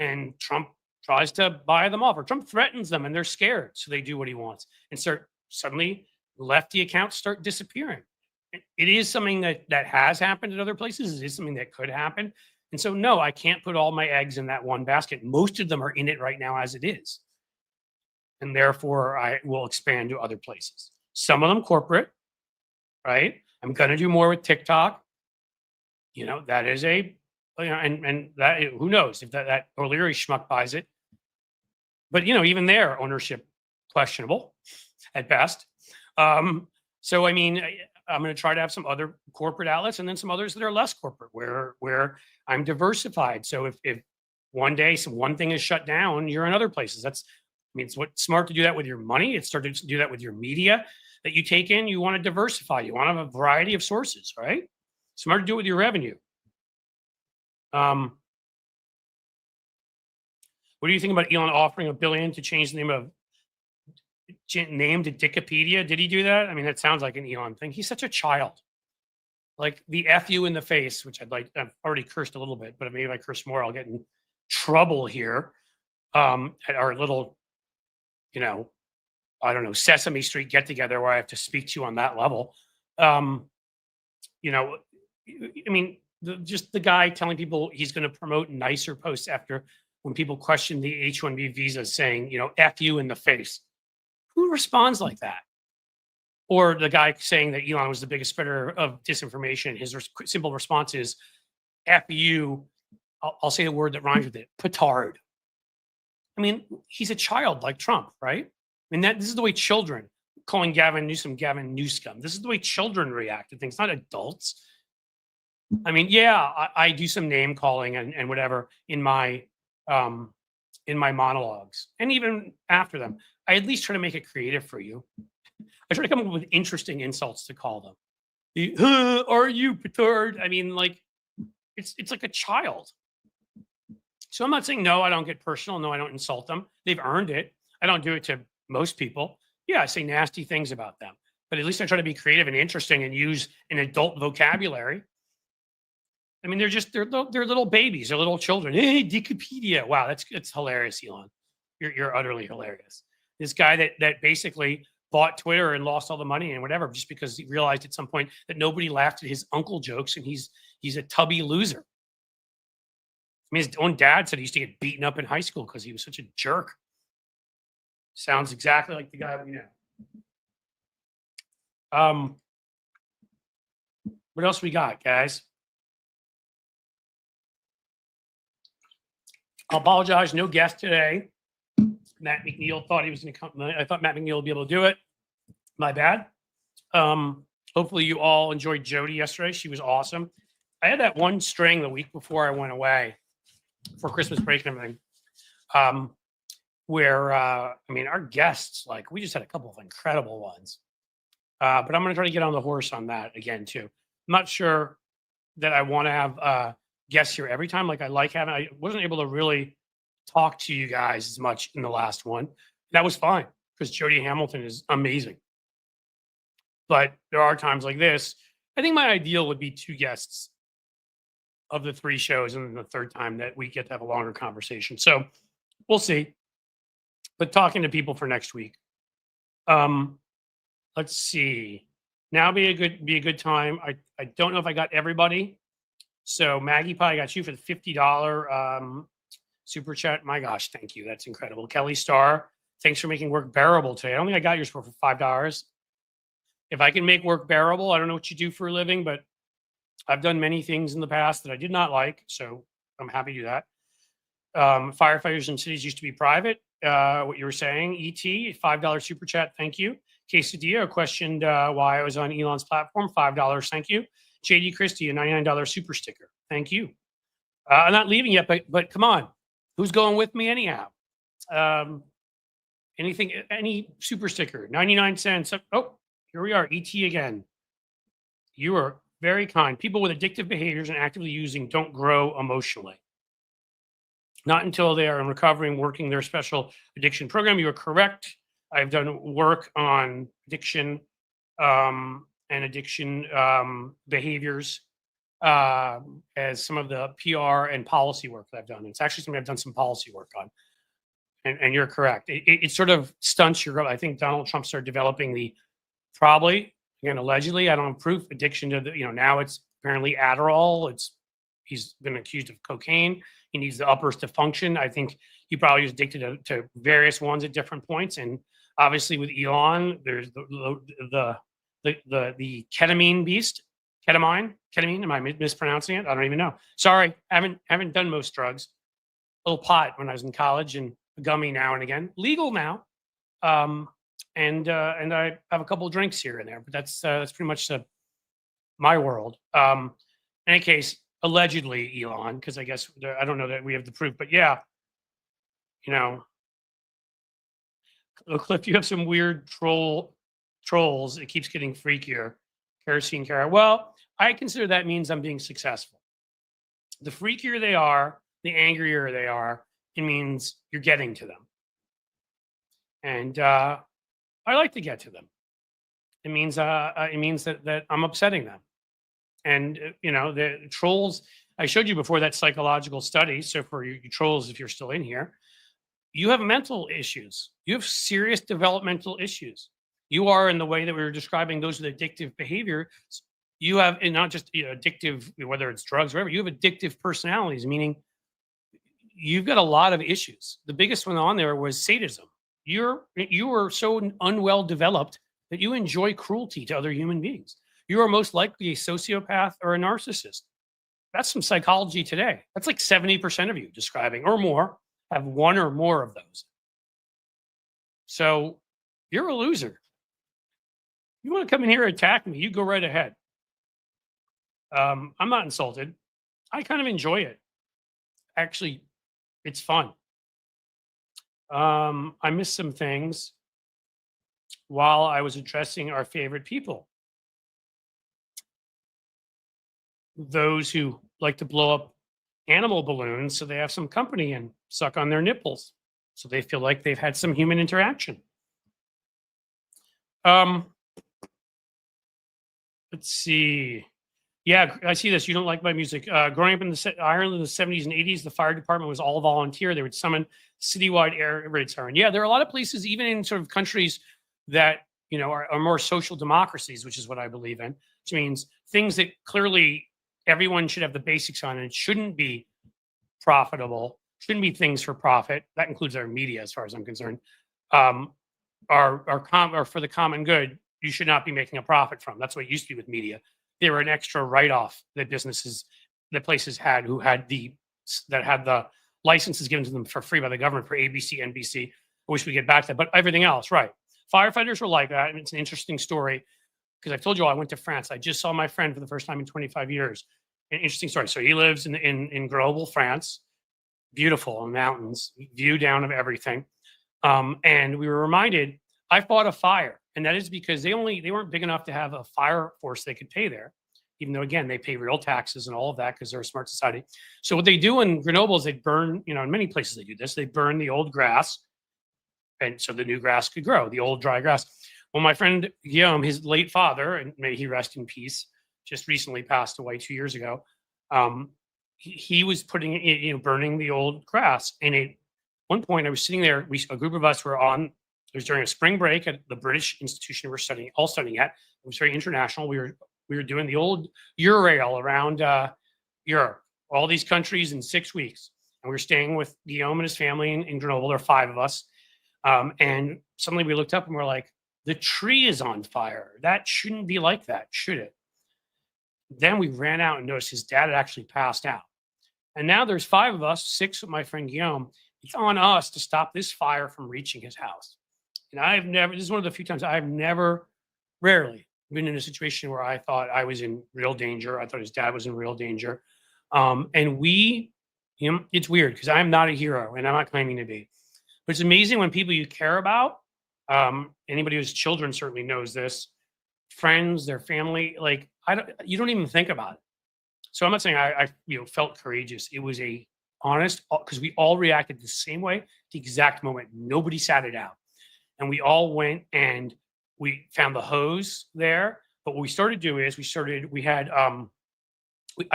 and Trump tries to buy them off, or Trump threatens them and they're scared, so they do what he wants, and suddenly lefty accounts start disappearing. It is something that has happened in other places. It is something that could happen. And so, no, I can't put all my eggs in that one basket. Most of them are in it right now as it is. And therefore, I will expand to other places. Some of them corporate, right? I'm going to do more with TikTok. That is and that, who knows if that O'Leary schmuck buys it. But, even their ownership, questionable at best. So, I mean, I'm going to try to have some other corporate outlets and then some others that are less corporate, where I'm diversified. So if one day one thing is shut down, you're in other places. It's smart to do that with your money. It's started to do that with your media that you take in. You want to diversify. You want to have a variety of sources, right? Smart to do it with your revenue. What do you think about Elon offering $1 billion to change the name to Wikipedia? Did he do that? I mean, that sounds like an Elon thing. He's such a child. Like the F you in the face, which I've already cursed a little bit, but maybe if I curse more, I'll get in trouble here. At our little, I don't know, Sesame Street get together where I have to speak to you on that level. Just the guy telling people he's going to promote nicer posts after when people question the H-1B visa, saying, F you in the face. Who responds like that? Or the guy saying that Elon was the biggest spreader of disinformation. His simple response is, F you. I'll say the word that rhymes with it, petard. I mean, he's a child like Trump, right? I mean, this is the way children, calling Gavin Newsom, this is the way children react to things, not adults. I mean, yeah, I do some name calling and whatever in my monologues, and even after them, I at least try to make it creative for you. I try to come up with interesting insults to call them. Are you petard? I mean, like, it's like a child. So I'm not saying, no, I don't get personal. No, I don't insult them. They've earned it. I don't do it to most people. Yeah, I say nasty things about them, but at least I try to be creative and interesting and use an adult vocabulary. I mean, they're little babies. They're little children. Hey, Wikipedia. Wow, it's hilarious, Elon. You're utterly hilarious. This guy that basically bought Twitter and lost all the money and whatever, just because he realized at some point that nobody laughed at his uncle jokes, and he's a tubby loser. I mean, his own dad said he used to get beaten up in high school because he was such a jerk. Sounds exactly like the guy we know. What else we got, guys? I apologize, no guest today. Matt McNeil thought he was going to come. I thought Matt McNeil would be able to do it. My bad. Hopefully you all enjoyed Jody yesterday. She was awesome. I had that one string the week before I went away for Christmas break and everything, where I mean, our guests, like, we just had a couple of incredible ones. But I'm going to try to get on the horse on that again too. I'm not sure that I want to have guests here every time. Like, I like having. I wasn't able to really talk to you guys as much in the last one. That was fine because Jody Hamilton is amazing. But there are times like this. I think my ideal would be 2 guests of the 3 shows, and then the third time that we get to have a longer conversation. So we'll see. But talking to people for next week. Let's see. Now be a good time. I don't know if I got everybody. So Maggie Pie, I got you for the $50 super chat. My gosh, thank you. That's incredible. Kelly Starr, thanks for making work bearable today. I don't think I got yours for $5. If I can make work bearable, I don't know what you do for a living, but I've done many things in the past that I did not like. So I'm happy to do that. Firefighters in cities used to be private. What you were saying, ET, $5 super chat. Thank you. Quesadilla questioned why I was on Elon's platform. $5. Thank you. JD Christie, a $99 super sticker. Thank you. I'm not leaving yet, but come on. Who's going with me anyhow? Any super sticker, 99 cents. Oh, here we are, ET again. You are very kind. People with addictive behaviors and actively using don't grow emotionally. Not until they are in recovery and working their special addiction program. You are correct. I've done work on addiction and addiction behaviors as some of the PR and policy work that I've done. It's actually something I've done some policy work on. And you're correct. It sort of stunts your growth. I think Donald Trump started developing the probably, again, allegedly, I don't have proof, addiction to now it's apparently Adderall. He's been accused of cocaine. He needs the uppers to function. I think he probably was addicted to various ones at different points. And obviously with Elon, there's the ketamine beast. Ketamine? Am I mispronouncing it? I don't even know. Sorry, I haven't done most drugs. A little pot when I was in college and a gummy now and again. Legal now. And I have a couple of drinks here and there, but that's pretty much my world. In any case, allegedly Elon, because I guess I don't know that we have the proof, but yeah, Cliff, you have some weird trolls. It keeps getting freakier. Kerosene Kara. Well, I consider that means I'm being successful. The freakier they are, the angrier they are, it means you're getting to them. And I like to get to them. It means that I'm upsetting them. And the trolls, I showed you before that psychological study. So for you trolls, if you're still in here, you have mental issues. You have serious developmental issues. You are, in the way that we were describing those with addictive behavior. You have, and not just addictive, whether it's drugs or whatever, you have addictive personalities, meaning you've got a lot of issues. The biggest one on there was sadism. You are so unwell developed that you enjoy cruelty to other human beings. You are most likely a sociopath or a narcissist. That's some psychology today. That's like 70% of you describing or more have one or more of those. So you're a loser. You want to come in here and attack me, you go right ahead. I'm not insulted. I kind of enjoy it. Actually, it's fun. I missed some things while I was addressing our favorite people. Those who like to blow up animal balloons so they have some company and suck on their nipples so they feel like they've had some human interaction. Let's see. Yeah, I see this. You don't like my music. Growing up in Ireland in the 70s and 80s, the fire department was all volunteer. They would summon citywide air raid siren. Yeah, there are a lot of places, even in sort of countries that are more social democracies, which is what I believe in, which means things that clearly everyone should have the basics on, and it shouldn't be profitable, shouldn't be things for profit. That includes our media, as far as I'm concerned. are for the common good, you should not be making a profit from. That's what it used to be with media. They were an extra write-off that places had that had the licenses given to them for free by the government for ABC, NBC. I wish we get back to that, but everything else, right? Firefighters were like that, and it's an interesting story because I've told you all I went to France. I just saw my friend for the first time in 25 years. An interesting story. So he lives in Grenoble, France. Beautiful mountains, view down of everything. And we were reminded, I fought a fire, and that is because they weren't big enough to have a fire force they could pay there, even though again they pay real taxes and all of that because they're a smart society. So what they do in Grenoble is they burn, in many places they do this. They burn the old grass, and so the new grass could grow, the old dry grass. Well, my friend Guillaume, his late father, and may he rest in peace, just recently passed away 2 years ago. He was burning the old grass, and at one point I was sitting there. A group of us were on. It was during a spring break at the British institution we're studying at. It was very international. We were doing the old Eurail around Europe, all these countries in 6 weeks, and we were staying with Guillaume and his family in Grenoble. There are 5 of us, and suddenly we looked up and we're like, the tree is on fire. That shouldn't be like that, should it? Then we ran out and noticed his dad had actually passed out. And now there's 5 of us, 6 with my friend Guillaume. It's on us to stop this fire from reaching his house. And this is one of the few times rarely been in a situation where I thought I was in real danger. I thought his dad was in real danger. And it's weird because I'm not a hero and I'm not claiming to be. But it's amazing when people you care about, anybody who's children certainly knows this, friends, their family, you don't even think about it. So I'm not saying I felt courageous. It was a honest, because we all reacted the same way, the exact moment. Nobody sat it out. And we all went and we found the hose there. But what we started doing is I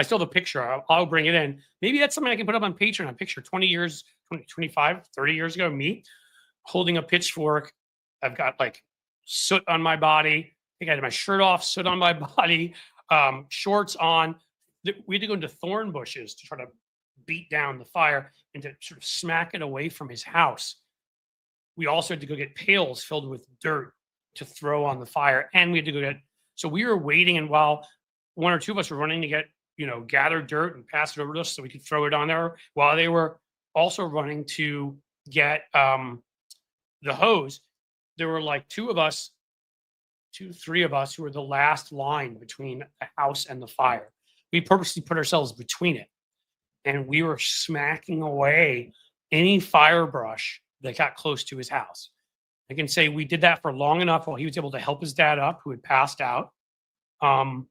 still have a picture. I'll bring it in. Maybe that's something I can put up on Patreon. A picture 20, 25, 30 years ago, me holding a pitchfork. I've got soot on my body. I think I had my shirt off, soot on my body, shorts on. We had to go into thorn bushes to try to beat down the fire and to sort of smack it away from his house. We also had to go get pails filled with dirt to throw on the fire. And we had to go so we were waiting, and while 1 or 2 of us were running to get, gather dirt and pass it over to us so we could throw it on there, while they were also running to get the hose, there were 3 of us who were the last line between the house and the fire. We purposely put ourselves between it, and we were smacking away any fire brush that got close to his house. I can say we did that for long enough while he was able to help his dad up, who had passed out. His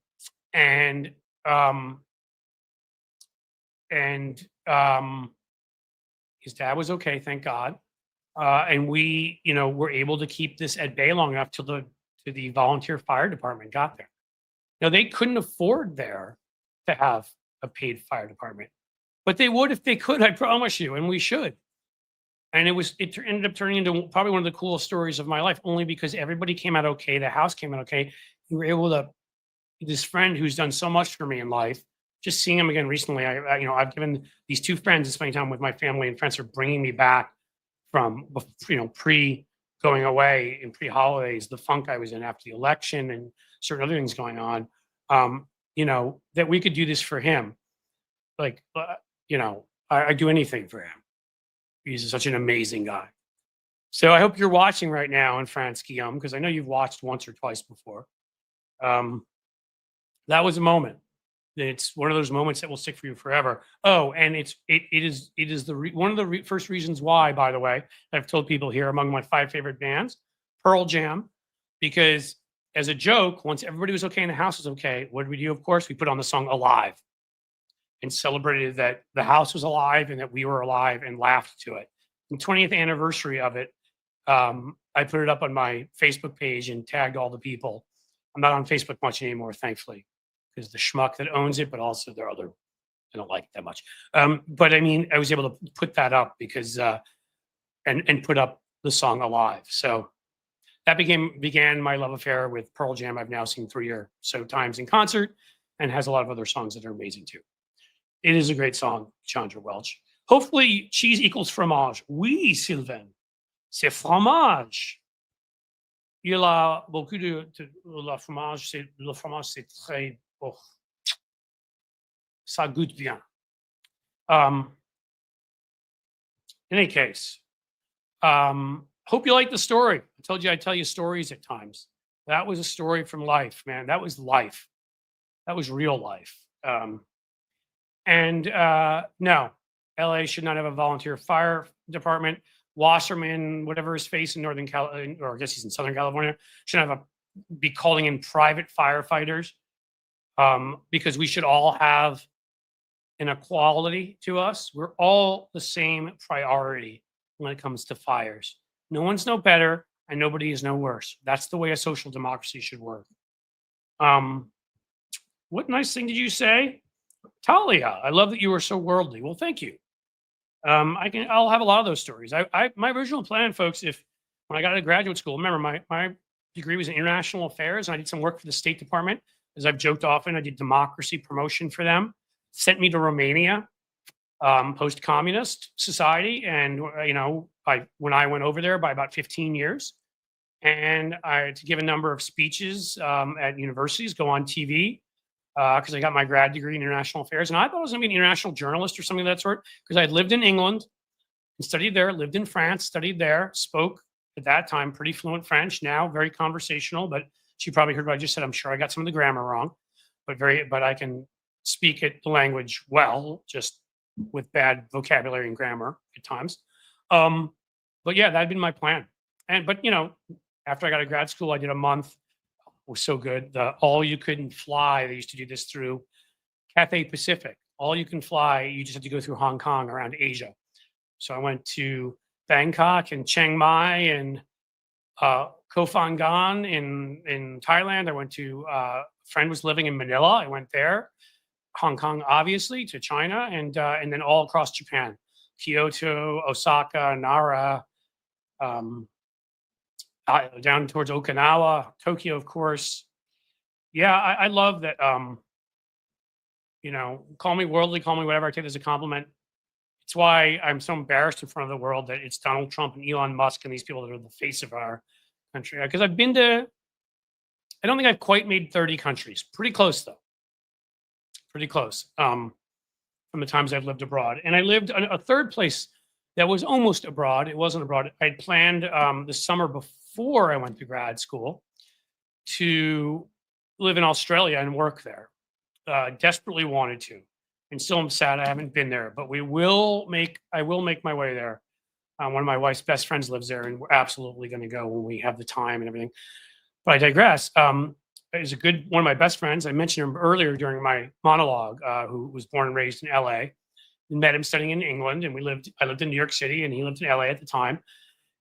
dad was okay, thank God. And we, were able to keep this at bay long enough till the volunteer fire department got there. Now, they couldn't afford there to have a paid fire department, but they would if they could, I promise you, and we should. And it ended up turning into probably one of the coolest stories of my life, only because everybody came out okay. The house came out okay. We were able to, this friend who's done so much for me in life, just seeing him again recently, I've given these 2 friends and spending time with my family and friends are bringing me back from, pre going away and pre-holidays, the funk I was in after the election and certain other things going on, that we could do this for him. I'd do anything for him. He's such an amazing guy. So I hope you're watching right now in France, Guillaume, because I know you've watched once or twice before. That was a moment. It's one of those moments that will stick for you forever. Oh, and it is one of the first reasons why, by the way, I've told people here among my 5 favorite bands, Pearl Jam, because as a joke, once everybody was okay and the house was okay, what did we do? Of course, we put on the song Alive and celebrated that the house was alive and that we were alive and laughed to it. The 20th anniversary of it, I put it up on my Facebook page and tagged all the people. I'm not on Facebook much anymore, thankfully, because the schmuck that owns it, but also I don't like it that much. But I mean, I was able to put that up because, and put up the song Alive. So that began my love affair with Pearl Jam. I've now seen 3 or so times in concert and has a lot of other songs that are amazing too. It is a great song, Chandra Welch. Hopefully cheese equals fromage. Oui, Sylvain. c'est fromage. Il a beaucoup le fromage, c'est très bon. Ça goûte bien. In any case, hope you like the story. I told you I'd tell you stories at times. That was a story from life, man. That was life. That was real life. No, LA should not have a volunteer fire department. Wasserman, whatever his face in Northern California, or I guess he's in Southern California, should be calling in private firefighters, because we should all have an equality to us. We're all the same priority when it comes to fires. No one's no better and nobody is no worse. That's the way a social democracy should work. What nice thing did you say? Talia, I love that you were so worldly. Well, thank you. I'll have a lot of those stories. My original plan, folks, when I got out of graduate school, remember my degree was in international affairs and I did some work for the State Department. As I've joked often, I did democracy promotion for them, sent me to Romania, post-communist society. And, when I went over there by about 15 years, and I had to give a number of speeches at universities, go on TV, because I got my grad degree in international affairs. And I thought I was going to be an international journalist or something of that sort, because I had lived in England and studied there, lived in France, studied there, spoke at that time pretty fluent French, now very conversational, but she probably heard what I just said. I'm sure I got some of the grammar wrong, but I can speak the language well, just with bad vocabulary and grammar at times. But yeah, that had been my plan. But after I got out of grad school, I did a month. It was so good. The all you couldn't fly. They used to do this through Cathay Pacific. All you can fly. You just have to go through Hong Kong around Asia. So I went to Bangkok and Chiang Mai and Koh Phangan in Thailand. I went to a friend was living in Manila. I went there. Hong Kong, obviously, to China, and then all across Japan, Kyoto, Osaka, Nara, down towards Okinawa, Tokyo, of course. Yeah, I love that. Call me worldly, call me whatever. I take it as a compliment. It's why I'm so embarrassed in front of the world that it's Donald Trump and Elon Musk and these people that are the face of our country. Because I don't think I've quite made 30 countries. Pretty close, though. Pretty close from the times I've lived abroad. And I lived a third place that was almost abroad. It wasn't abroad. I'd planned the summer before I went to grad school to live in Australia and work there. Desperately wanted to. And still I'm sad I haven't been there. But I will make my way there. One of my wife's best friends lives there, and we're absolutely going to go when we have the time and everything. But I digress. Is one of my best friends. I mentioned him earlier during my monologue, who was born and raised in LA. We met him studying in England, and I lived in New York City, and he lived in LA at the time.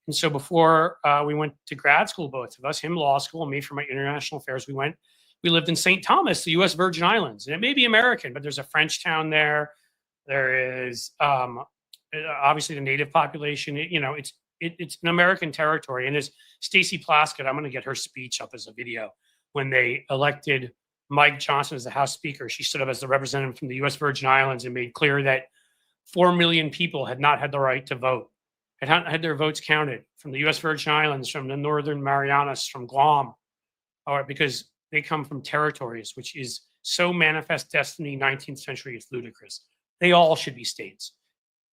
And so before we went to grad school, both of us, him law school, and me for my international affairs, we lived in St. Thomas, the U.S. Virgin Islands. And it may be American, but there's a French town there. There is obviously the native population. It's an American territory. And as Stacey Plaskett, I'm going to get her speech up as a video. When they elected Mike Johnson as the House Speaker, she stood up as the representative from the U.S. Virgin Islands and made clear that 4 million people had not had the right to vote, had not had their votes counted from the U.S. Virgin Islands, from the Northern Marianas, from Guam, because they come from territories, which is so manifest destiny, 19th century, it's ludicrous. They all should be states.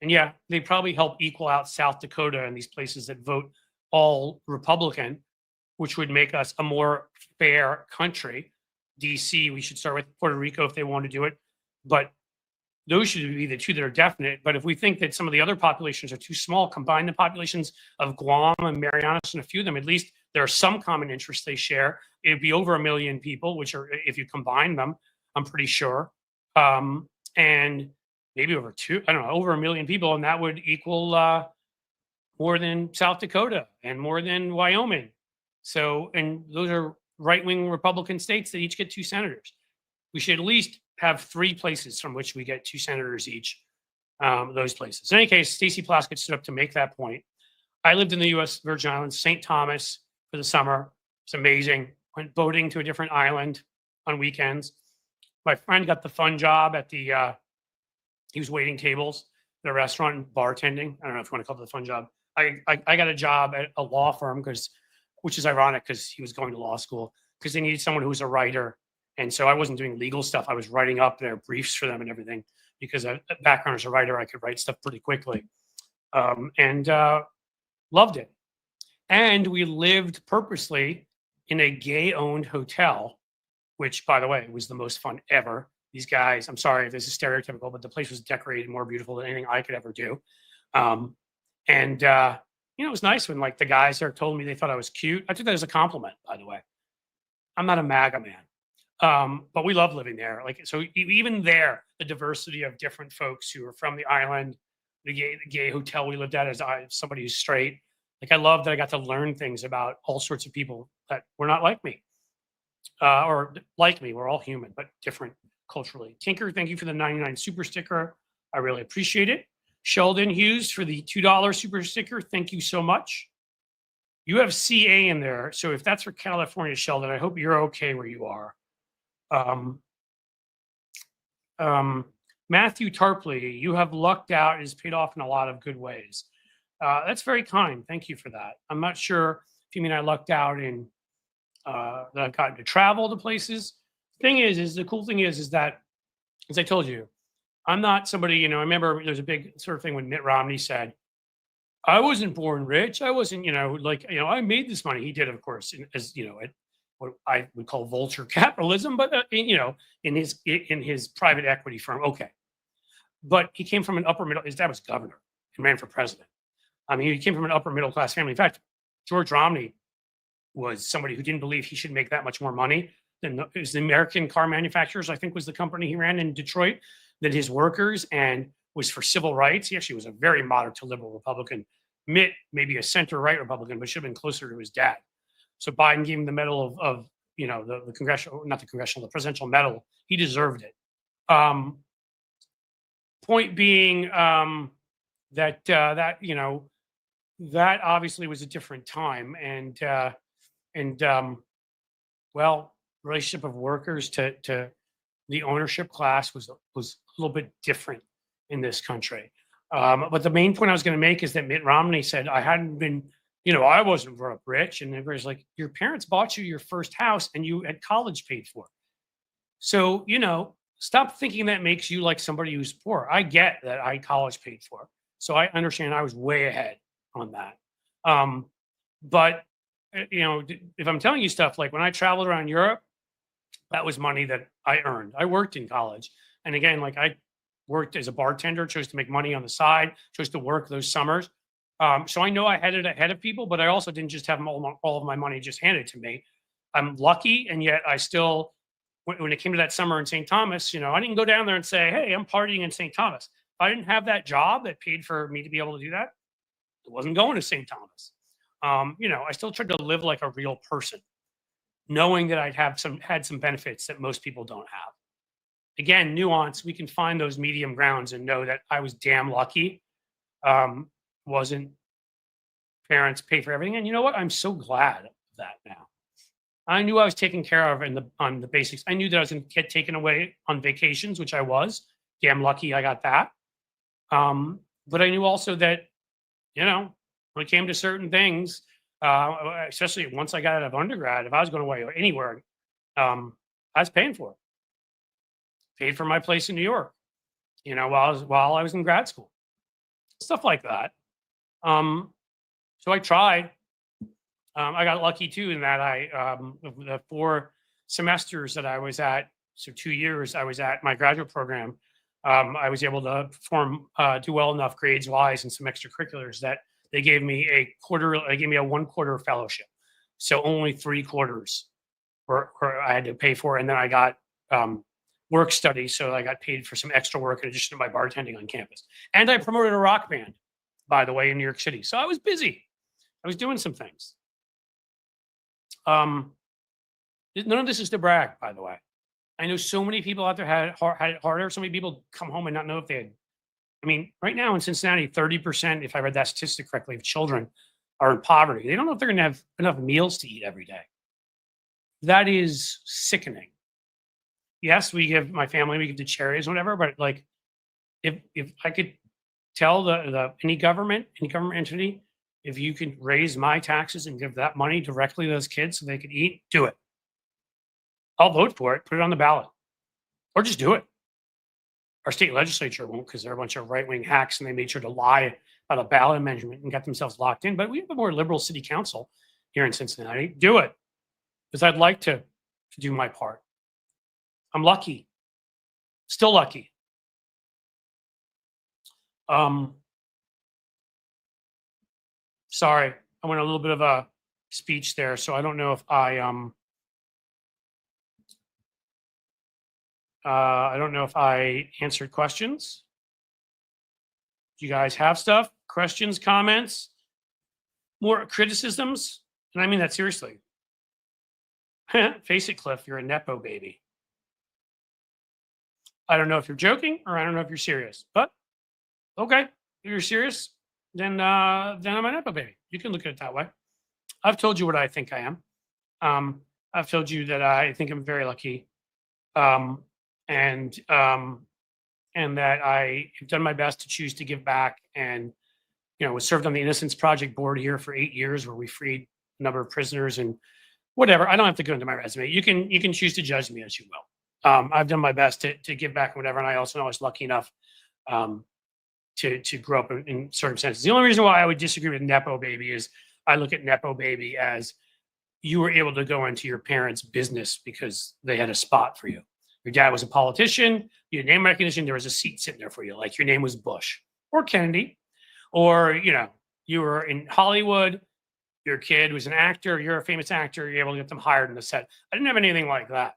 And yeah, they probably help equal out South Dakota and these places that vote all Republican, which would make us a more fair country. DC, we should start with Puerto Rico if they want to do it. But those should be the two that are definite. But if we think that some of the other populations are too small, combine the populations of Guam and Marianas and a few of them, at least there are some common interests they share. It'd be over 1 million people, which are, if you combine them, I'm pretty sure. And maybe over 1 million people. And that would equal more than South Dakota and more than Wyoming. So, and those are right-wing Republican states that each get 2 senators. We should at least have 3 places from which we get 2 senators each, those places. In any case, Stacey Plaskett stood up to make that point. I lived in the U.S. Virgin Islands, St. Thomas, for the summer. It's amazing. Went boating to a different island on weekends. My friend got the fun job at he was waiting tables at a restaurant and bartending. I don't know if you want to call it the fun job. I got a job at a law firm which is ironic because he was going to law school because they needed someone who was a writer. And so I wasn't doing legal stuff. I was writing up their briefs for them and everything because a background as a writer, I could write stuff pretty quickly. And loved it. And we lived purposely in a gay-owned hotel, which, by the way, was the most fun ever. These guys, I'm sorry if this is stereotypical, but the place was decorated more beautiful than anything I could ever do. And it was nice when like the guys there told me they thought I was cute. I took that as a compliment, by the way. I'm not a MAGA man, but we love living there. Like, so even there, the diversity of different folks who are from the island, the gay hotel we lived at as somebody who's straight. Like, I love that I got to learn things about all sorts of people that were not like me, or like me. We're all human, but different culturally. Tinker, thank you for the 99 super sticker. I really appreciate it. Sheldon Hughes for the $2 super sticker. Thank you so much. You have CA in there. So if that's for California, Sheldon, I hope you're okay where you are. Matthew Tarpley, you have lucked out. It has paid off in a lot of good ways. That's very kind. Thank you for that. I'm not sure if you mean I lucked out in that I've gotten to travel to places. Thing is the cool thing is that, as I told you, I'm not somebody, I remember there's a big sort of thing when Mitt Romney said, I wasn't born rich. I wasn't, I made this money. He did, of course, as what I would call vulture capitalism, but in his private equity firm. Okay. But he came from an upper middle, his dad was governor and ran for president. I mean, he came from an upper middle class family. In fact, George Romney was somebody who didn't believe he should make that much more money than it was the American Car Manufacturers, I think was the company he ran in Detroit, than his workers, and was for civil rights. He actually was a very moderate to liberal Republican. Mitt, maybe a center-right Republican, but should have been closer to his dad. So Biden gave him the medal of the congressional, not the congressional, the presidential medal. He deserved it. Point being that obviously was a different time, and relationship of workers to the ownership class was a little bit different in this country. But the main point I was going to make is that Mitt Romney said I hadn't been, I wasn't brought up rich, and everybody's like, your parents bought you your first house and you had college paid for. So, stop thinking that makes you like somebody who's poor. I get that I college paid for. So I understand I was way ahead on that. But if I'm telling you stuff like when I traveled around Europe, that was money that I earned. I worked in college. And again, like I worked as a bartender, chose to make money on the side, chose to work those summers. So I know I had it ahead of people, but I also didn't just have all of my money just handed to me. I'm lucky. And yet I still, when it came to that summer in St. Thomas, I didn't go down there and say, hey, I'm partying in St. Thomas. If I didn't have that job that paid for me to be able to do that, I wasn't going to St. Thomas. I still tried to live like a real person, knowing that I'd had some benefits that most people don't have. Again, nuance, we can find those medium grounds and know that I was damn lucky. Wasn't parents pay for everything. And you know what? I'm so glad of that now. I knew I was taken care of on the basics. I knew that I was going to get taken away on vacations, which I was. Damn lucky I got that. But I knew also that, when it came to certain things, especially once I got out of undergrad, if I was going away anywhere, I was paying for it. Paid for my place in New York, while I was in grad school, stuff like that. So I tried. I got lucky too in that the 4 semesters that I was at, so 2 years I was at my graduate program, I was able to do well enough grades wise and some extracurriculars that they gave me a 1/4 fellowship. So only 3/4 I had to pay for. And then I got work study. So I got paid for some extra work in addition to my bartending on campus. And I promoted a rock band, by the way, in New York City. So I was busy. I was doing some things. None of this is to brag, by the way. I know so many people out there had it harder. So many people come home and not know if they had. I mean, right now in Cincinnati, 30%, if I read that statistic correctly, of children are in poverty. They don't know if they're going to have enough meals to eat every day. That is sickening. Yes, we give my family, we give to charities, whatever. But like, if I could tell any government entity If you can raise my taxes and give that money directly to those kids so they could eat, do it. I'll vote for it, put it on the ballot, or just do it. Our state legislature won't because they're a bunch of right-wing hacks and they made sure to lie about a ballot amendment and got themselves locked in. But we have a more liberal city council here in Cincinnati. Do it because I'd like to do my part. I'm lucky, still lucky. Sorry, I went a little bit of a speech there, so I don't know if I don't know if I answered questions. Do you guys have stuff, questions, comments, more criticisms? And I mean that seriously. Face it, Cliff, you're a Nepo baby. I don't know if you're joking or I don't know if you're serious, but okay, if you're serious, then I'm a Nepo baby. You can look at it that way. I've told you what I think I am. I've told you that I think I'm very lucky. And that I have done my best to choose to give back, and was served on the Innocence Project board here for 8 years, where we freed a number of prisoners and whatever. I don't have to go into my resume. You can choose to judge me as you will. I've done my best to give back and whatever, and I also know I was lucky enough to grow up in circumstances. The only reason why I would disagree with Nepo baby is I look at Nepo baby as you were able to go into your parents' business because they had a spot for you. Your dad was a politician, you had name recognition, there was a seat sitting there for you, like your name was Bush or Kennedy, or you were in Hollywood, your kid was an actor, you're a famous actor, you're able to get them hired in the set. I didn't have anything like that.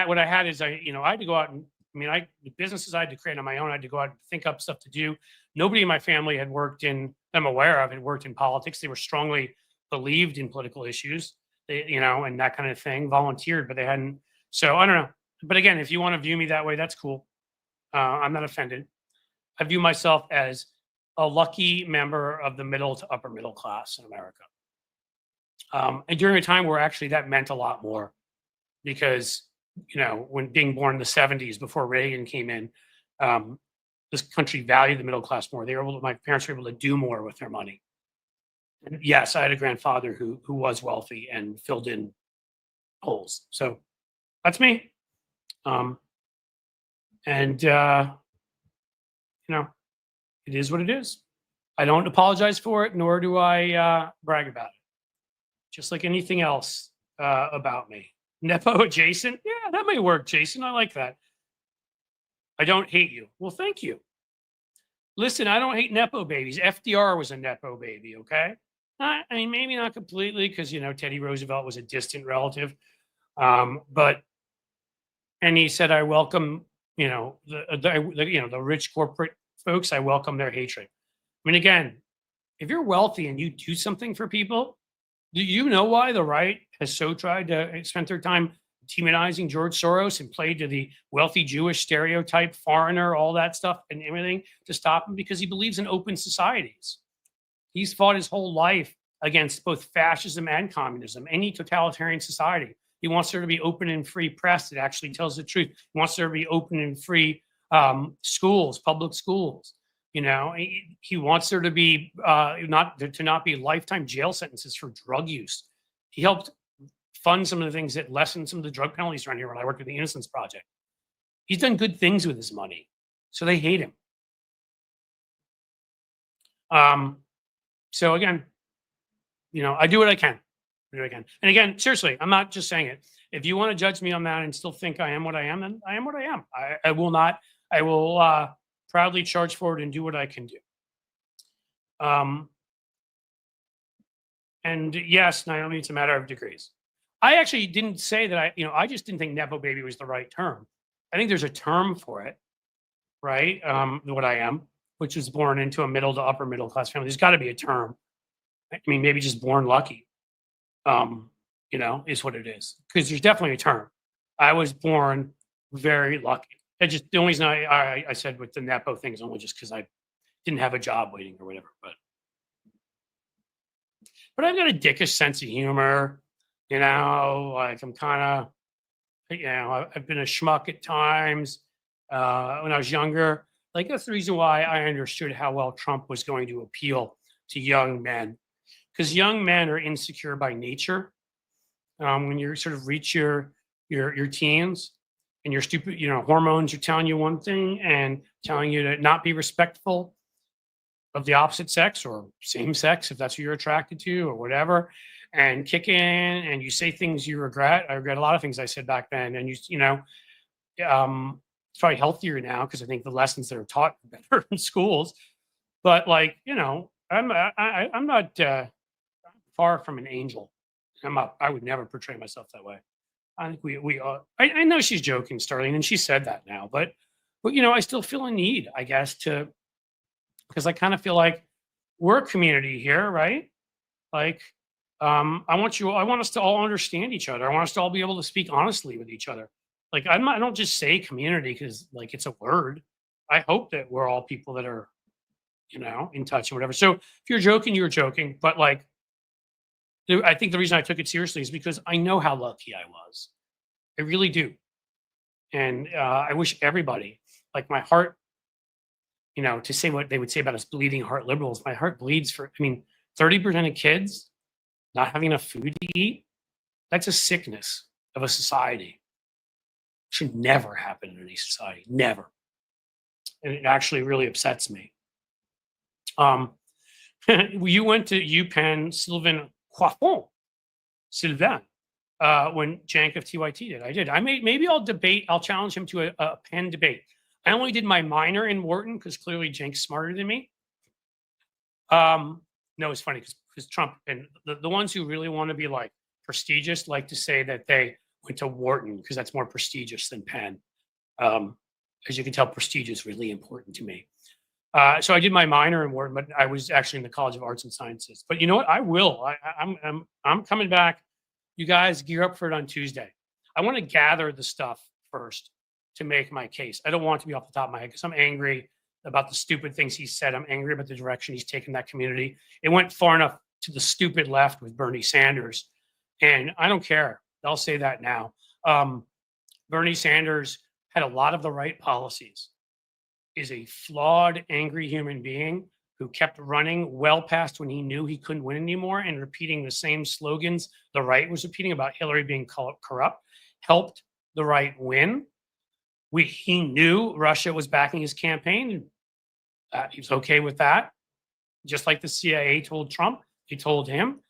What I had is I had to go out and the businesses I had to create on my own. I had to go out and think up stuff to do. Nobody in my family had worked in, I'm aware of, had worked in politics. They were strongly believed in political issues, and that kind of thing, volunteered, but they hadn't. So I don't know. But again, if you want to view me that way, that's cool. I'm not offended. I view myself as a lucky member of the middle to upper middle class in America. And during a time where actually that meant a lot more, because, when being born in the 70s before Reagan came in, this country valued the middle class more. My parents were able to do more with their money. And yes, I had a grandfather who was wealthy and filled in holes. So that's me. It is what it is. I don't apologize for it, nor do I brag about it. Just like anything else about me. Nepo adjacent? Yeah, that may work, Jason. I like that. I don't hate you. Well, thank you. Listen, I don't hate Nepo babies. FDR was a Nepo baby, okay? Maybe not completely, because, Teddy Roosevelt was a distant relative. And he said, I welcome, the rich corporate folks, I welcome their hatred. Again, if you're wealthy and you do something for people, do you know why the right has so tried to spend their time demonizing George Soros and played to the wealthy Jewish stereotype, foreigner, all that stuff and everything to stop him? Because he believes in open societies. He's fought his whole life against both fascism and communism, any totalitarian society. He wants there to be open and free press that actually tells the truth. He wants there to be open and free schools, public schools. He wants there to be not be lifetime jail sentences for drug use. He helped fund some of the things that lessened some of the drug penalties around here when I worked with the Innocence Project. He's done good things with his money, so they hate him. So again, I do what I can. And again, seriously, I'm not just saying it. If you want to judge me on that and still think I am what I am, then I am what I am. I will not. I will proudly charge forward and do what I can do. And yes, Naomi, it's a matter of degrees. I actually didn't say that I just didn't think Nepo baby was the right term. I think there's a term for it, right? What I am, which was born into a middle to upper middle class family. There's got to be a term. Maybe just born lucky, is what it is. Because there's definitely a term. I was born very lucky. The only reason I said with the Nepo thing is only just because I didn't have a job waiting or whatever. But I've got a dickish sense of humor, like I'm kind of, I've been a schmuck at times when I was younger. Like that's the reason why I understood how well Trump was going to appeal to young men, because young men are insecure by nature. When you sort of reach your teens and your stupid, hormones are telling you one thing and telling you to not be respectful of the opposite sex or same sex, if that's who you're attracted to or whatever, and kick in and you say things you regret. I regret a lot of things I said back then. And it's probably healthier now because I think the lessons that are taught are better in schools. But I'm not far from an angel. I would never portray myself that way. I think we I know she's joking, Starling, and she said that now, but I still feel a need, I guess, because I kind of feel like we're a community here, right? Like, I want us to all understand each other. I want us to all be able to speak honestly with each other. Like, I don't just say community because like it's a word. I hope that we're all people that are, in touch and whatever. So if you're joking, you're joking. But like, I think the reason I took it seriously is because I know how lucky I was. I really do. And I wish everybody, like my heart, to say what they would say about us bleeding heart liberals, my heart bleeds for, 30% of kids not having enough food to eat. That's a sickness of a society. Should never happen in any society, never. And it actually really upsets me. You went to UPenn, Sylvain Coiffon, Sylvain, when Jank of TYT did. I did. Maybe I'll challenge him to a Penn debate. I only did my minor in Wharton because clearly Jank's smarter than me. No, it's funny because Trump and the ones who really want to be like prestigious like to say that they went to Wharton because that's more prestigious than Penn. As you can tell, prestige is really important to me. So I did my minor in Wharton, but I was actually in the College of Arts and Sciences. But you know what? I will. I'm coming back. You guys gear up for it on Tuesday. I want to gather the stuff first to make my case. I don't want it to be off the top of my head because I'm angry about the stupid things he said. I'm angry about the direction he's taken that community. It went far enough to the stupid left with Bernie Sanders. And I don't care. I'll say that now. Bernie Sanders had a lot of the right policies, is a flawed, angry human being who kept running well past when he knew he couldn't win anymore and repeating the same slogans the right was repeating about Hillary being corrupt, helped the right win. He knew Russia was backing his campaign. He was okay with that. Just like the CIA told Trump, they told him.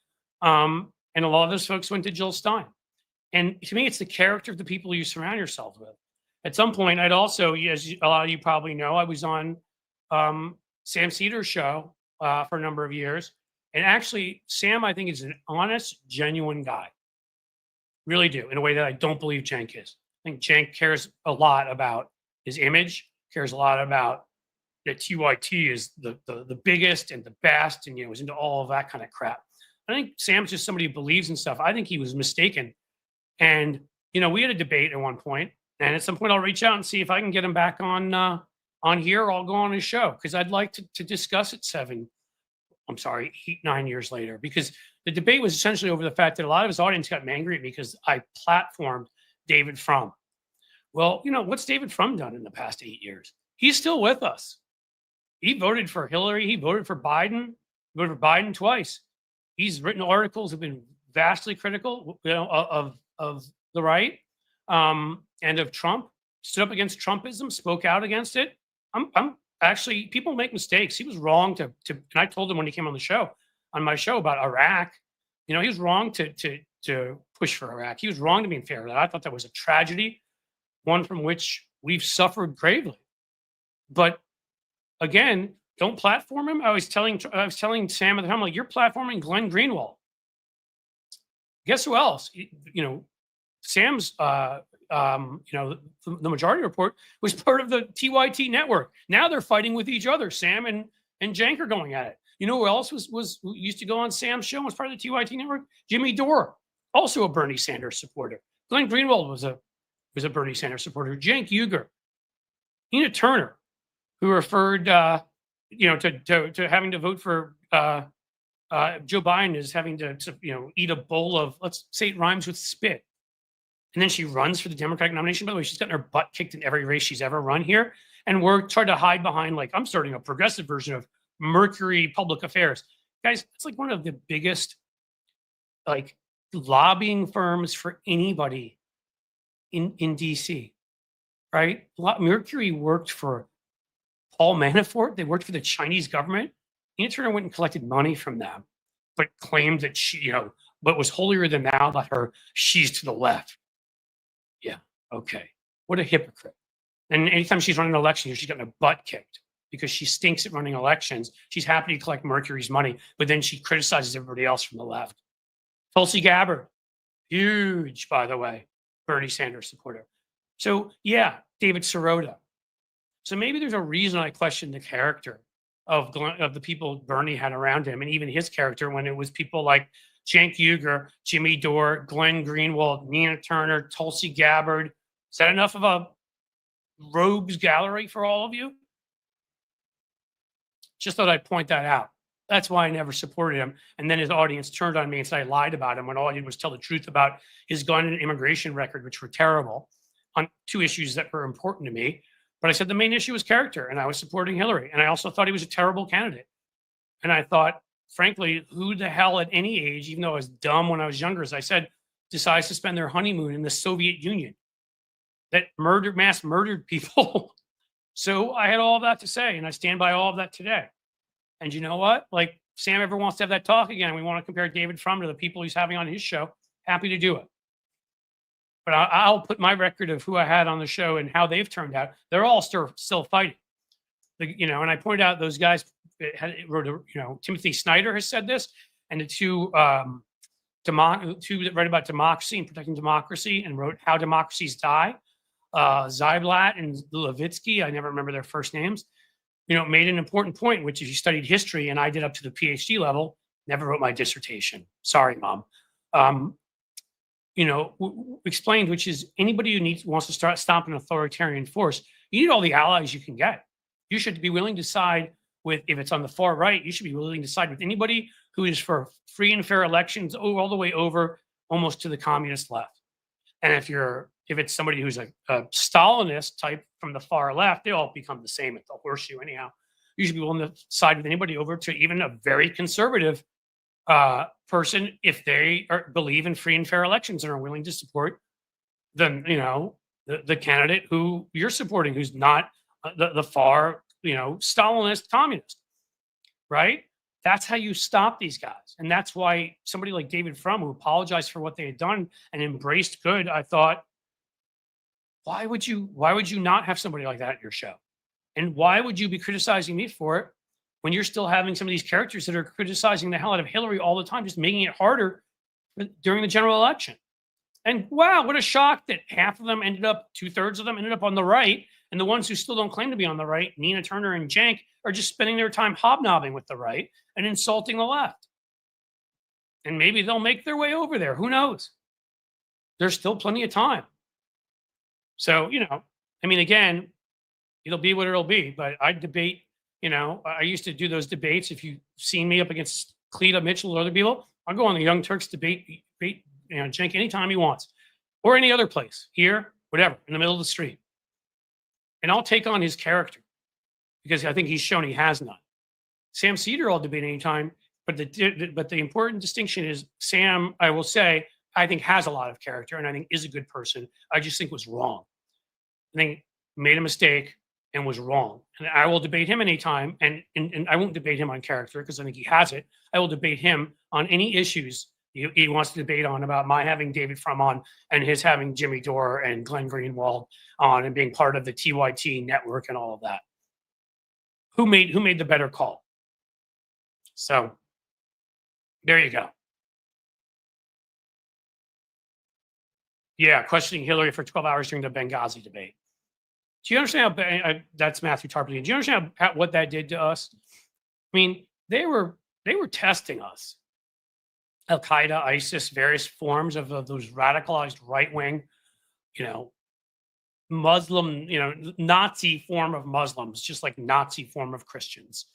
And a lot of those folks went to Jill Stein. And to me, it's the character of the people you surround yourself with. At some point, I'd also, as a lot of you probably know, I was on Sam Cedar's show for a number of years. And actually, Sam, I think, is an honest, genuine guy. Really do, in a way that I don't believe Cenk is. I think Cenk cares a lot about his image, cares a lot about that TYT is the biggest and the best, and was into all of that kind of crap. I think Sam's just somebody who believes in stuff. I think he was mistaken. And, we had a debate at one point, and at some point I'll reach out and see if I can get him back on here, or I'll go on his show, because I'd like to discuss it 9 years later, because the debate was essentially over the fact that a lot of his audience got angry at me because I platformed David Frum. Well, what's David Frum done in the past 8 years? He's still with us. He voted for Hillary. He voted for Biden. He voted for Biden twice. He's written articles that have been vastly critical, of the right and of Trump. Stood up against Trumpism, spoke out against it. I'm actually, people make mistakes. He was wrong to and I told him when he came on my show about Iraq. He was wrong to push for Iraq. He was wrong to be in favor of that. I thought that was a tragedy, one from which we've suffered gravely. But again, don't platform him. I was telling Sam at the time, like, you're platforming Glenn Greenwald. Guess who else? Sam's the Majority Report was part of the TYT network. Now they're fighting with each other. Sam and Cenk are going at it. Who else who used to go on Sam's show and was part of the TYT network? Jimmy Dore, also a Bernie Sanders supporter. Glenn Greenwald was a Bernie Sanders supporter. Cenk Uygur, Tina Turner, who referred to having to vote for Joe Biden as having to eat a bowl of, let's say it rhymes with spit. And then she runs for the Democratic nomination. By the way, she's gotten her butt kicked in every race she's ever run here. And we're trying to hide behind, like, I'm starting a progressive version of Mercury Public Affairs. Guys, it's like one of the biggest like lobbying firms for anybody in DC, right? Mercury worked for Paul Manafort. They worked for the Chinese government. Tina Turner went and collected money from them, but claimed that she, what was holier than thou about her, she's to the left. Yeah, okay. What a hypocrite. And anytime she's running an election, she's getting her butt kicked because she stinks at running elections. She's happy to collect Mercury's money, but then she criticizes everybody else from the left. Tulsi Gabbard, huge, by the way, Bernie Sanders supporter. So yeah, David Sirota. So maybe there's a reason I question the character of the people Bernie had around him, and even his character when it was people like Cenk Uygur, Jimmy Dore, Glenn Greenwald, Nina Turner, Tulsi Gabbard. Is that enough of a rogues gallery for all of you? Just thought I'd point that out. That's why I never supported him. And then his audience turned on me and said I lied about him when all I did was tell the truth about his gun and immigration record, which were terrible on 2 issues that were important to me. But I said the main issue was character, and I was supporting Hillary. And I also thought he was a terrible candidate. And I thought, frankly, who the hell at any age, even though I was dumb when I was younger, as I said, decides to spend their honeymoon in the Soviet Union that mass murdered people? So I had all of that to say, and I stand by all of that today. And you know what? Like, Sam ever wants to have that talk again, we want to compare David Frum to the people he's having on his show, happy to do it. But I'll put my record of who I had on the show and how they've turned out. They're all still fighting. And I pointed out those guys wrote, Timothy Snyder has said this, and the two that write about democracy and protecting democracy and wrote How Democracies Die, Zyblatt and Levitsky, I never remember their first names, made an important point, which is you studied history, and I did up to the PhD level, never wrote my dissertation. Sorry, Mom. Explained, which is anybody who wants to start stop an authoritarian force, you need all the allies you can get. You should be willing to side with, if it's on the far right, you should be willing to side with anybody who is for free and fair elections all the way over almost to the communist left. And if it's somebody who's a Stalinist type from the far left, they all become the same at the horseshoe anyhow. You should be willing to side with anybody over to even a very conservative person if they believe in free and fair elections and are willing to support the candidate who you're supporting, who's not the far Stalinist communist, right? That's how you stop these guys. And that's why somebody like David Frum, who apologized for what they had done and embraced good, I thought, why would you not have somebody like that at your show? And why would you be criticizing me for it when you're still having some of these characters that are criticizing the hell out of Hillary all the time, just making it harder during the general election? And wow, what a shock that half of them two-thirds of them ended up on the right. And the ones who still don't claim to be on the right, Nina Turner and Cenk, are just spending their time hobnobbing with the right and insulting the left. And maybe they'll make their way over there. Who knows? There's still plenty of time. So, again, it'll be what it'll be. But I debate, I used to do those debates. If you've seen me up against Cleta Mitchell or other people, I'll go on the Young Turks debate Cenk anytime he wants. Or any other place, here, whatever, in the middle of the street. And I'll take on his character because I think he's shown he has none. Sam Cedar I'll debate anytime, but the important distinction is Sam, I will say, I think has a lot of character and I think is a good person. I just think was wrong. I think made a mistake and was wrong. And I will debate him anytime, and I won't debate him on character because I think he has it. I will debate him on any issues he wants to debate on, about my having David Frum on and his having Jimmy Dore and Glenn Greenwald on and being part of the TYT network and all of that. Who made the better call? So there you go. Yeah, questioning Hillary for 12 hours during the Benghazi debate. Do you understand how that's Matthew Tarpley? Do you understand what that did to us? I mean, they were testing us. Al Qaeda, ISIS, various forms of those radicalized right wing, Muslim, Nazi form of Muslims, just like Nazi form of Christians.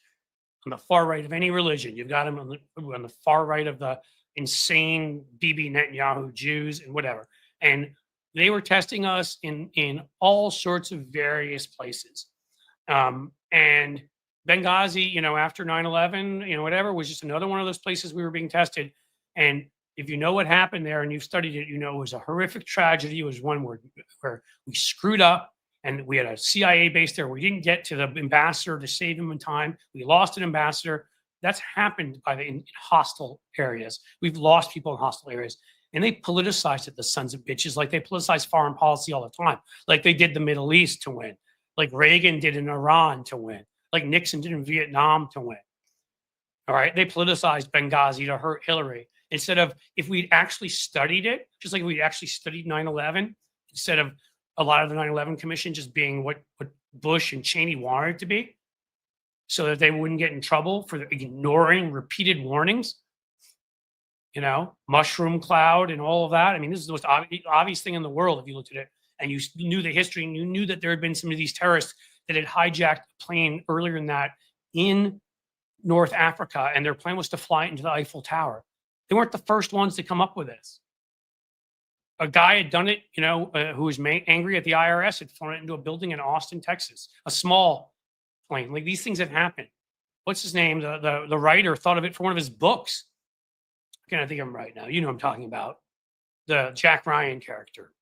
On the far right of any religion, you've got them on the far right of the insane Bibi Netanyahu Jews and whatever. And they were testing us in all sorts of various places. And Benghazi, you know, after 9/11, you know, whatever, was just another one of those places we were being tested. And if you know what happened there and you've studied it, you know it was a horrific tragedy. It was one where we screwed up, and we had a CIA base there. We didn't get to the ambassador to save him in time. We lost an ambassador. That's happened in hostile areas. We've lost people in hostile areas. And they politicized it, the sons of bitches, like they politicize foreign policy all the time, like they did the Middle East to win, like Reagan did in Iran to win, like Nixon did in Vietnam to win. All right. They politicized Benghazi to hurt Hillary. Instead of, if we'd actually studied it, just like we actually studied 9/11, instead of a lot of the 9/11 Commission just being what Bush and Cheney wanted it to be, so that they wouldn't get in trouble for ignoring repeated warnings, you know, mushroom cloud and all of that. I mean, this is the most obvious thing in the world if you looked at it and you knew the history and you knew that there had been some of these terrorists that had hijacked a plane earlier than that in North Africa, and their plan was to fly it into the Eiffel Tower. They weren't the first ones to come up with this. A guy had done it, you know, who was angry at the IRS, had flown it into a building in Austin, Texas, a small plane. Like, these things have happened. What's his name? The writer thought of it for one of his books. I can't think of him right now. You know what I'm talking about. The Jack Ryan character.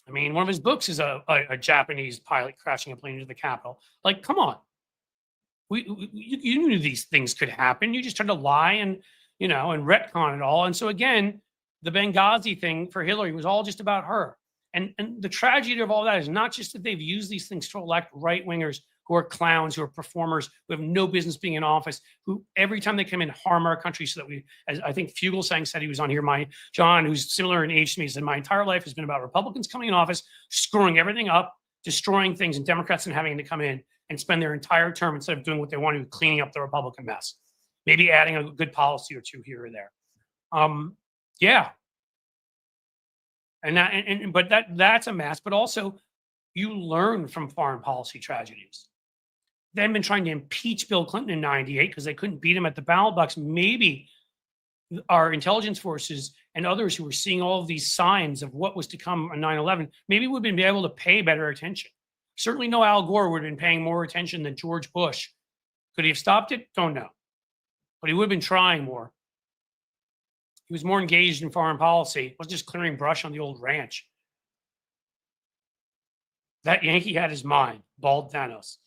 I mean, one of his books is a Japanese pilot crashing a plane into the Capitol. Like, come on. You knew these things could happen. You just tried to lie and, you know, and retcon it all. And so again, the Benghazi thing for Hillary was all just about her. And the tragedy of all that is not just that they've used these things to elect right-wingers who are clowns, who are performers, who have no business being in office, who every time they come in harm our country, so that we, as I think Fugelsang said, he was on here, John, who's similar in age to me, said, my entire life has been about Republicans coming in office, screwing everything up, destroying things, and Democrats and having to come in and spend their entire term, instead of doing what they want to do, cleaning up the Republican mess, maybe adding a good policy or two here or there. Yeah. But that's a mess. But also, you learn from foreign policy tragedies. They've been trying to impeach Bill Clinton in '98 because they couldn't beat him at the ballot box. Maybe our intelligence forces and others who were seeing all of these signs of what was to come on 9/11, maybe would have been able to pay better attention. Certainly no Al Gore would have been paying more attention than George Bush. Could he have stopped it? Don't know. But he would have been trying more. He was more engaged in foreign policy. He wasn't just clearing brush on the old ranch. That Yankee had his mind. Bald Thanos.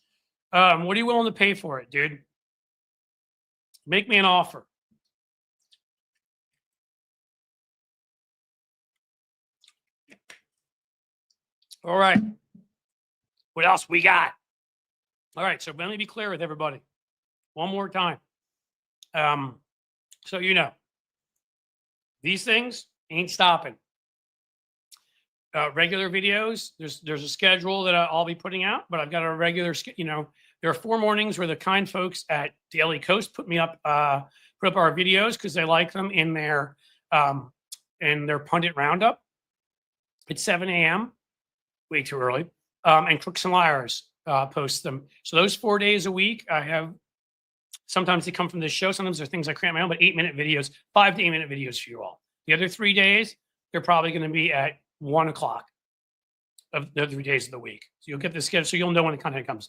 What are you willing to pay for it, dude? Make me an offer. All right. What else we got? All right. So let me be clear with everybody one more time. So, you know, these things ain't stopping. Regular videos, there's a schedule that I'll be putting out, but I've got a regular, you know, there are 4 mornings where the kind folks at Daily Coast put up our videos because they like them in their pundit roundup. It's 7 a.m. way too early. And Crooks and Liars posts them. So those 4 days a week, I have, sometimes they come from this show. Sometimes they're things I create my own, but 8-minute videos, 5 to 8-minute videos for you all. The other 3 days, they're probably going to be at 1 o'clock of the 3 days of the week. So you'll get this schedule, so you'll know when the content comes.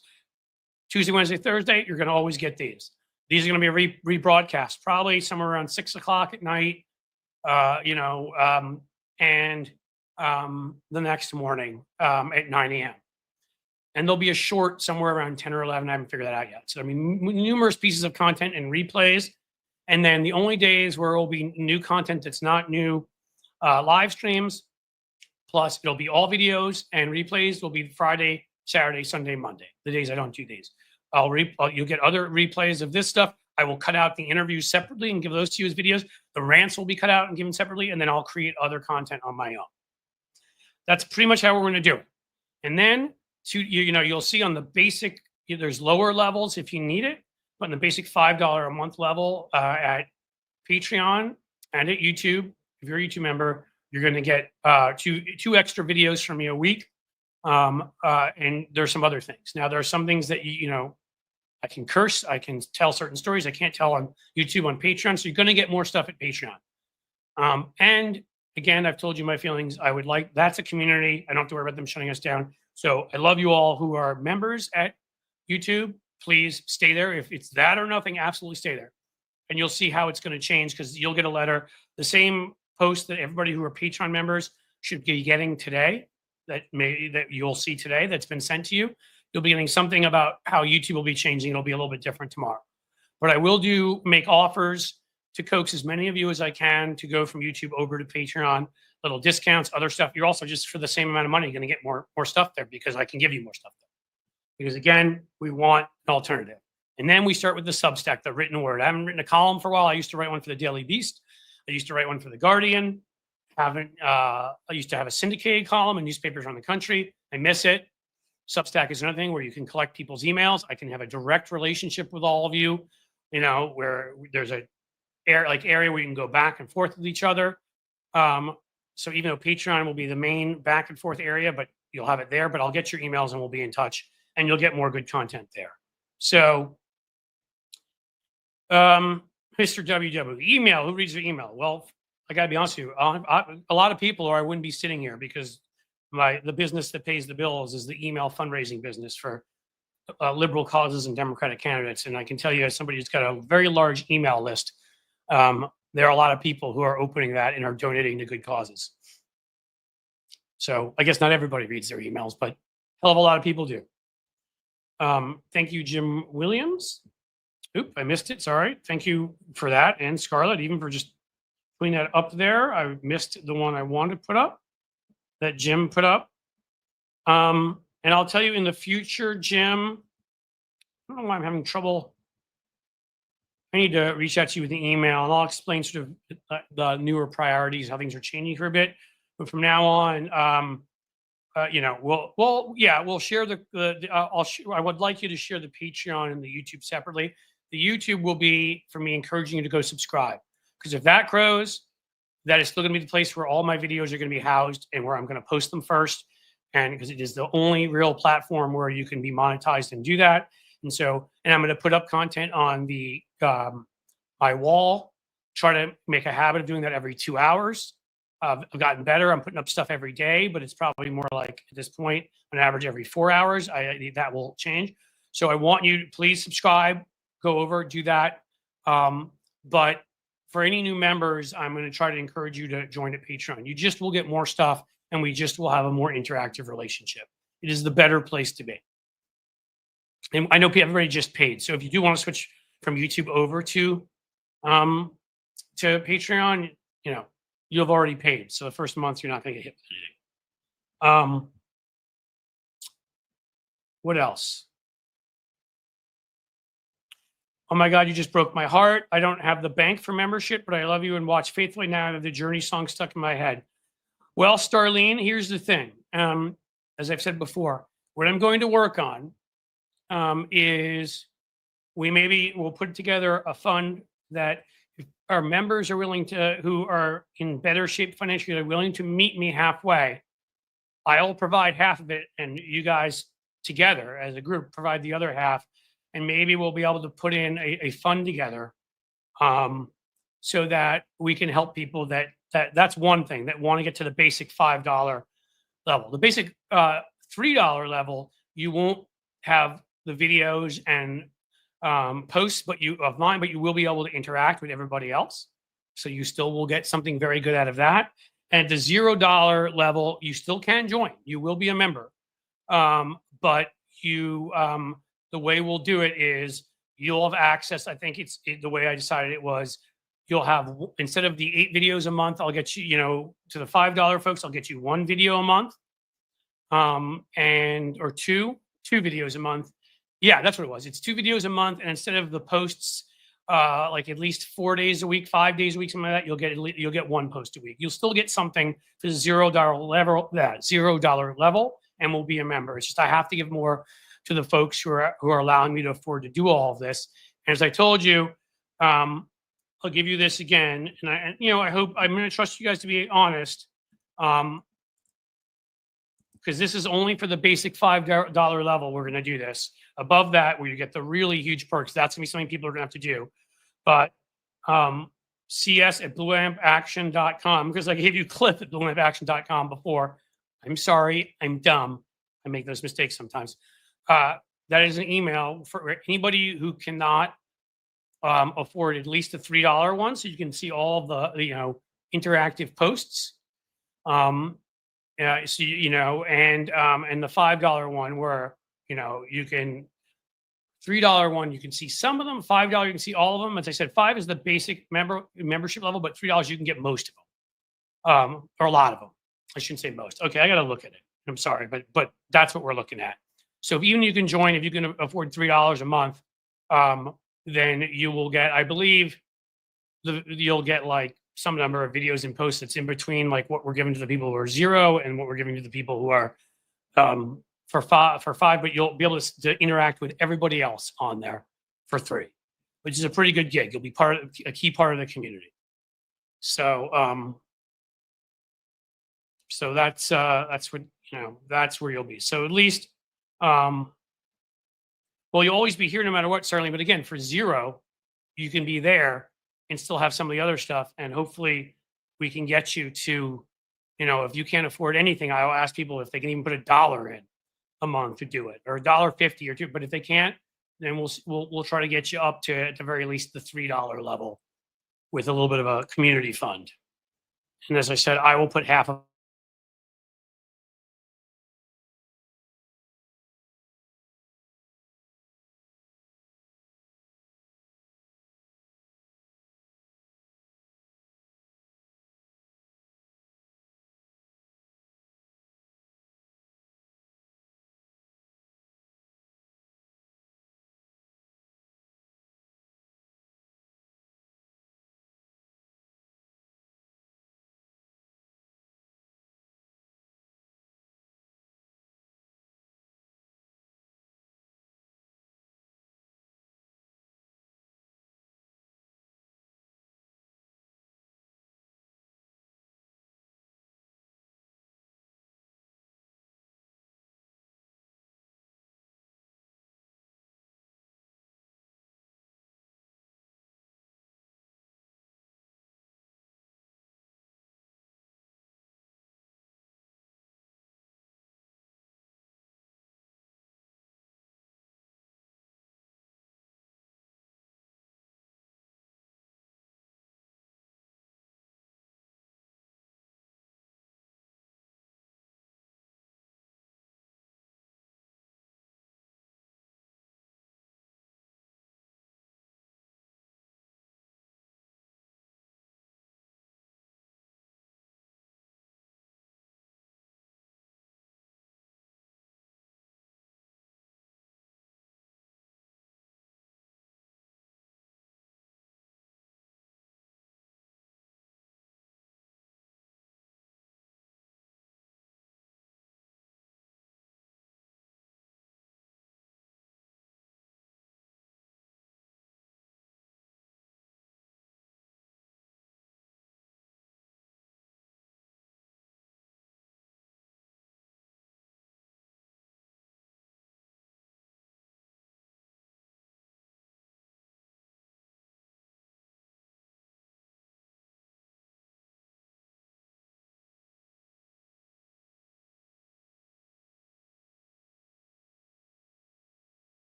Tuesday, Wednesday, Thursday, you're going to always get these. These are going to be rebroadcast, probably somewhere around 6 o'clock at night, and the next morning at 9 a.m. And there'll be a short somewhere around 10 or 11. I haven't figured that out yet. So, I mean, numerous pieces of content and replays. And then the only days where it'll be new content that's not new, live streams, plus it'll be all videos and replays will be Friday, Saturday, Sunday, Monday, the days I don't do these. You'll get other replays of this stuff. I will cut out the interviews separately and give those to you as videos. The rants will be cut out and given separately, and then I'll create other content on my own. That's pretty much how we're going to do it. And then, you'll see on the basic, there's lower levels if you need it, but in the basic $5 a month level at Patreon and at YouTube, if you're a YouTube member, you're going to get two extra videos from me a week. And there's some other things. Now, there are some things that, I can curse. I can tell certain stories I can't tell on YouTube, on Patreon. So you're going to get more stuff at Patreon. And again, I've told you my feelings. That's a community. I don't have to worry about them shutting us down. So I love you all who are members at YouTube. please stay there. If it's that or nothing, absolutely stay there. And you'll see how it's going to change, because you'll get a letter, the same post that everybody who are Patreon members should be getting today, that you'll see today, that's been sent to you. You'll be getting something about how YouTube will be changing. It'll be a little bit different tomorrow. But I will make offers to coax as many of you as I can to go from YouTube over to Patreon, little discounts, other stuff. You're also, just for the same amount of money, going to get more stuff there, because I can give you more stuff there. Because again, we want an alternative. And then we start with the Substack, the written word. I haven't written a column for a while. I used to write one for the Daily Beast. I used to write one for the Guardian. I used to have a syndicated column in newspapers around the country. I miss it. Substack is another thing where you can collect people's emails. I can have a direct relationship with all of you, where there's a area where you can go back and forth with each other. So even though Patreon will be the main back and forth area, but you'll have it there, but I'll get your emails and we'll be in touch, and you'll get more good content there. So, Mr. WW, email, who reads your email? Well, I gotta be honest with you, a lot of people, or I wouldn't be sitting here, because the business that pays the bills is the email fundraising business for liberal causes and Democratic candidates. And I can tell you, as somebody who's got a very large email list, there are a lot of people who are opening that and are donating to good causes. So I guess not everybody reads their emails, but a hell of a lot of people do. Thank you, Jim Williams. Oop, I missed it. Sorry. Thank you for that. And Scarlett, even for just putting that up there. I missed the one I wanted to put up, that Jim put up. And I'll tell you, in the future, Jim, I don't know why I'm having trouble. I need to reach out to you with the email, and I'll explain sort of the newer priorities, how things are changing for a bit. But from now on, we'll share I would like you to share the Patreon and the YouTube separately. The YouTube will be for me encouraging you to go subscribe, because if that grows, that is still going to be the place where all my videos are going to be housed and where I'm going to post them first. And because it is the only real platform where you can be monetized and do that. And I'm going to put up content on the my wall, try to make a habit of doing that every 2 hours. I've gotten better. I'm putting up stuff every day, but it's probably more like, at this point, on average every 4 hours. That will change. So I want you to please subscribe, go over, do that. But for any new members, I'm going to try to encourage you to join at Patreon. You just will get more stuff, and we just will have a more interactive relationship. It is the better place to be. And I know everybody just paid. So if you do want to switch from YouTube over to Patreon, you have already paid. So the first month, you're not going to get hit with anything. What else? Oh my God, you just broke my heart. I don't have the bank for membership, but I love you and watch faithfully now. I have the Journey song stuck in my head. Well, Starlene, here's the thing. As I've said before, what I'm going to work on is we'll put together a fund that if our members are willing to, who are in better shape financially, are willing to meet me halfway, I'll provide half of it, and you guys together as a group provide the other half. And maybe we'll be able to put in a fund together so that we can help people that's one thing, that want to get to the basic $5 level. The basic $3 level, you won't have the videos and posts of mine, but you will be able to interact with everybody else. So you still will get something very good out of that. And at the $0 level, you still can join. You will be a member. But the way we'll do it is you'll have access. I think the way I decided it was, you'll have, instead of the 8 videos a month, I'll get you, to the $5 folks, I'll get you 1 video a month, or two videos a month. Yeah, that's what it was. It's 2 videos a month. And instead of the posts, like at least 4 days a week, 5 days a week, something like that, you'll get 1 post a week. You'll still get something for the $0 level, and we'll be a member. It's just, I have to give more to the folks who are allowing me to afford to do all of this. And as I told you, I'll give you this again. And I hope, I'm going to trust you guys to be honest. Because this is only for the basic $5 level. We're going to do this. Above that, where you get the really huge perks, that's going to be something people are going to have to do. But cs@blueampaction.com, because I gave you Cliff at blueampaction.com before. I'm sorry, I'm dumb. I make those mistakes sometimes. That is an email for anybody who cannot afford at least the $3 one, so you can see all the interactive posts. So and the $5 one where you can $3 one you can see some of them, $5 you can see all of them. As I said, 5 is the basic membership level, but $3 you can get most of them, or a lot of them. I shouldn't say most. Okay, I got to look at it. I'm sorry, but that's what we're looking at. So even you can join if you can afford $3 a month, then you will get, I believe, you'll get like some number of videos and posts that's in between, like what we're giving to the people who are 0 and what we're giving to the people who are for five. But you'll be able to interact with everybody else on there for 3, which is a pretty good gig. You'll be a key part of the community. So so that's what that's where you'll be. So at least well, you'll always be here no matter what, certainly. But again, for 0, you can be there and still have some of the other stuff. And hopefully we can get you to, if you can't afford anything, I'll ask people if they can even put $1 in a month to do it, or $1.50 or $2. But if they can't, then we'll try to get you up to, at the very least, the $3 level with a little bit of a community fund. And as I said, I will put half of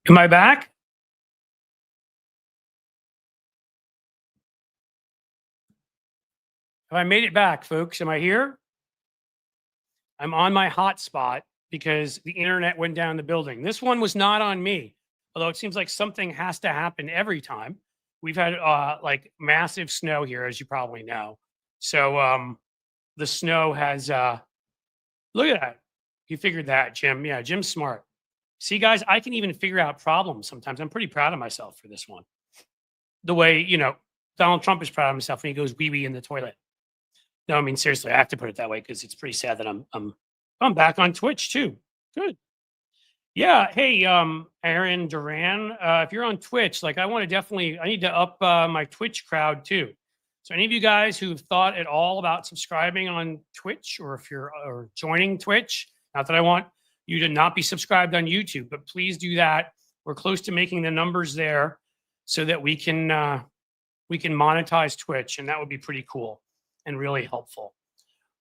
Am I back? Have I made it back, folks? Am I here? I'm on my hotspot because the internet went down the building. This one was not on me, although it seems like something has to happen every time. We've had like massive snow here, as you probably know. So the snow has look at that. You figured that, Jim. Yeah, Jim's smart. See, guys, I can even figure out problems sometimes. I'm pretty proud of myself for this one. The way, Donald Trump is proud of himself when he goes wee wee in the toilet. No, I mean, seriously, I have to put it that way because it's pretty sad that I'm back on Twitch too. Good. Yeah. Hey, Aaron Duran, if you're on Twitch, like I need to up my Twitch crowd too. So any of you guys who've thought at all about subscribing on Twitch, or if you're or joining Twitch, not that I want you to not be subscribed on YouTube, but please do that. We're close to making the numbers there so that we can monetize Twitch, and that would be pretty cool and really helpful.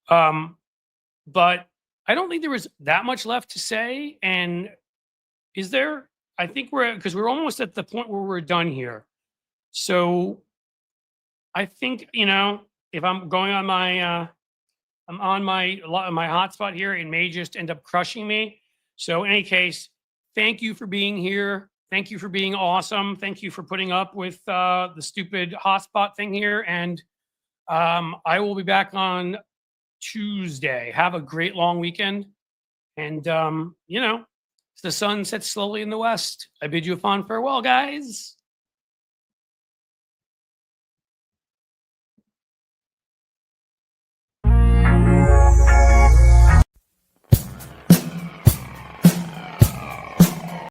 But I don't think there was that much left to say. And is there? I think because we're almost at the point where we're done here. So I think, if I'm going on my I'm on my hotspot here, it may just end up crushing me. So in any case, thank you for being here. Thank you for being awesome. Thank you for putting up with the stupid hotspot thing here. And I will be back on Tuesday. Have a great long weekend. And, the sun sets slowly in the west. I bid you a fond farewell, guys.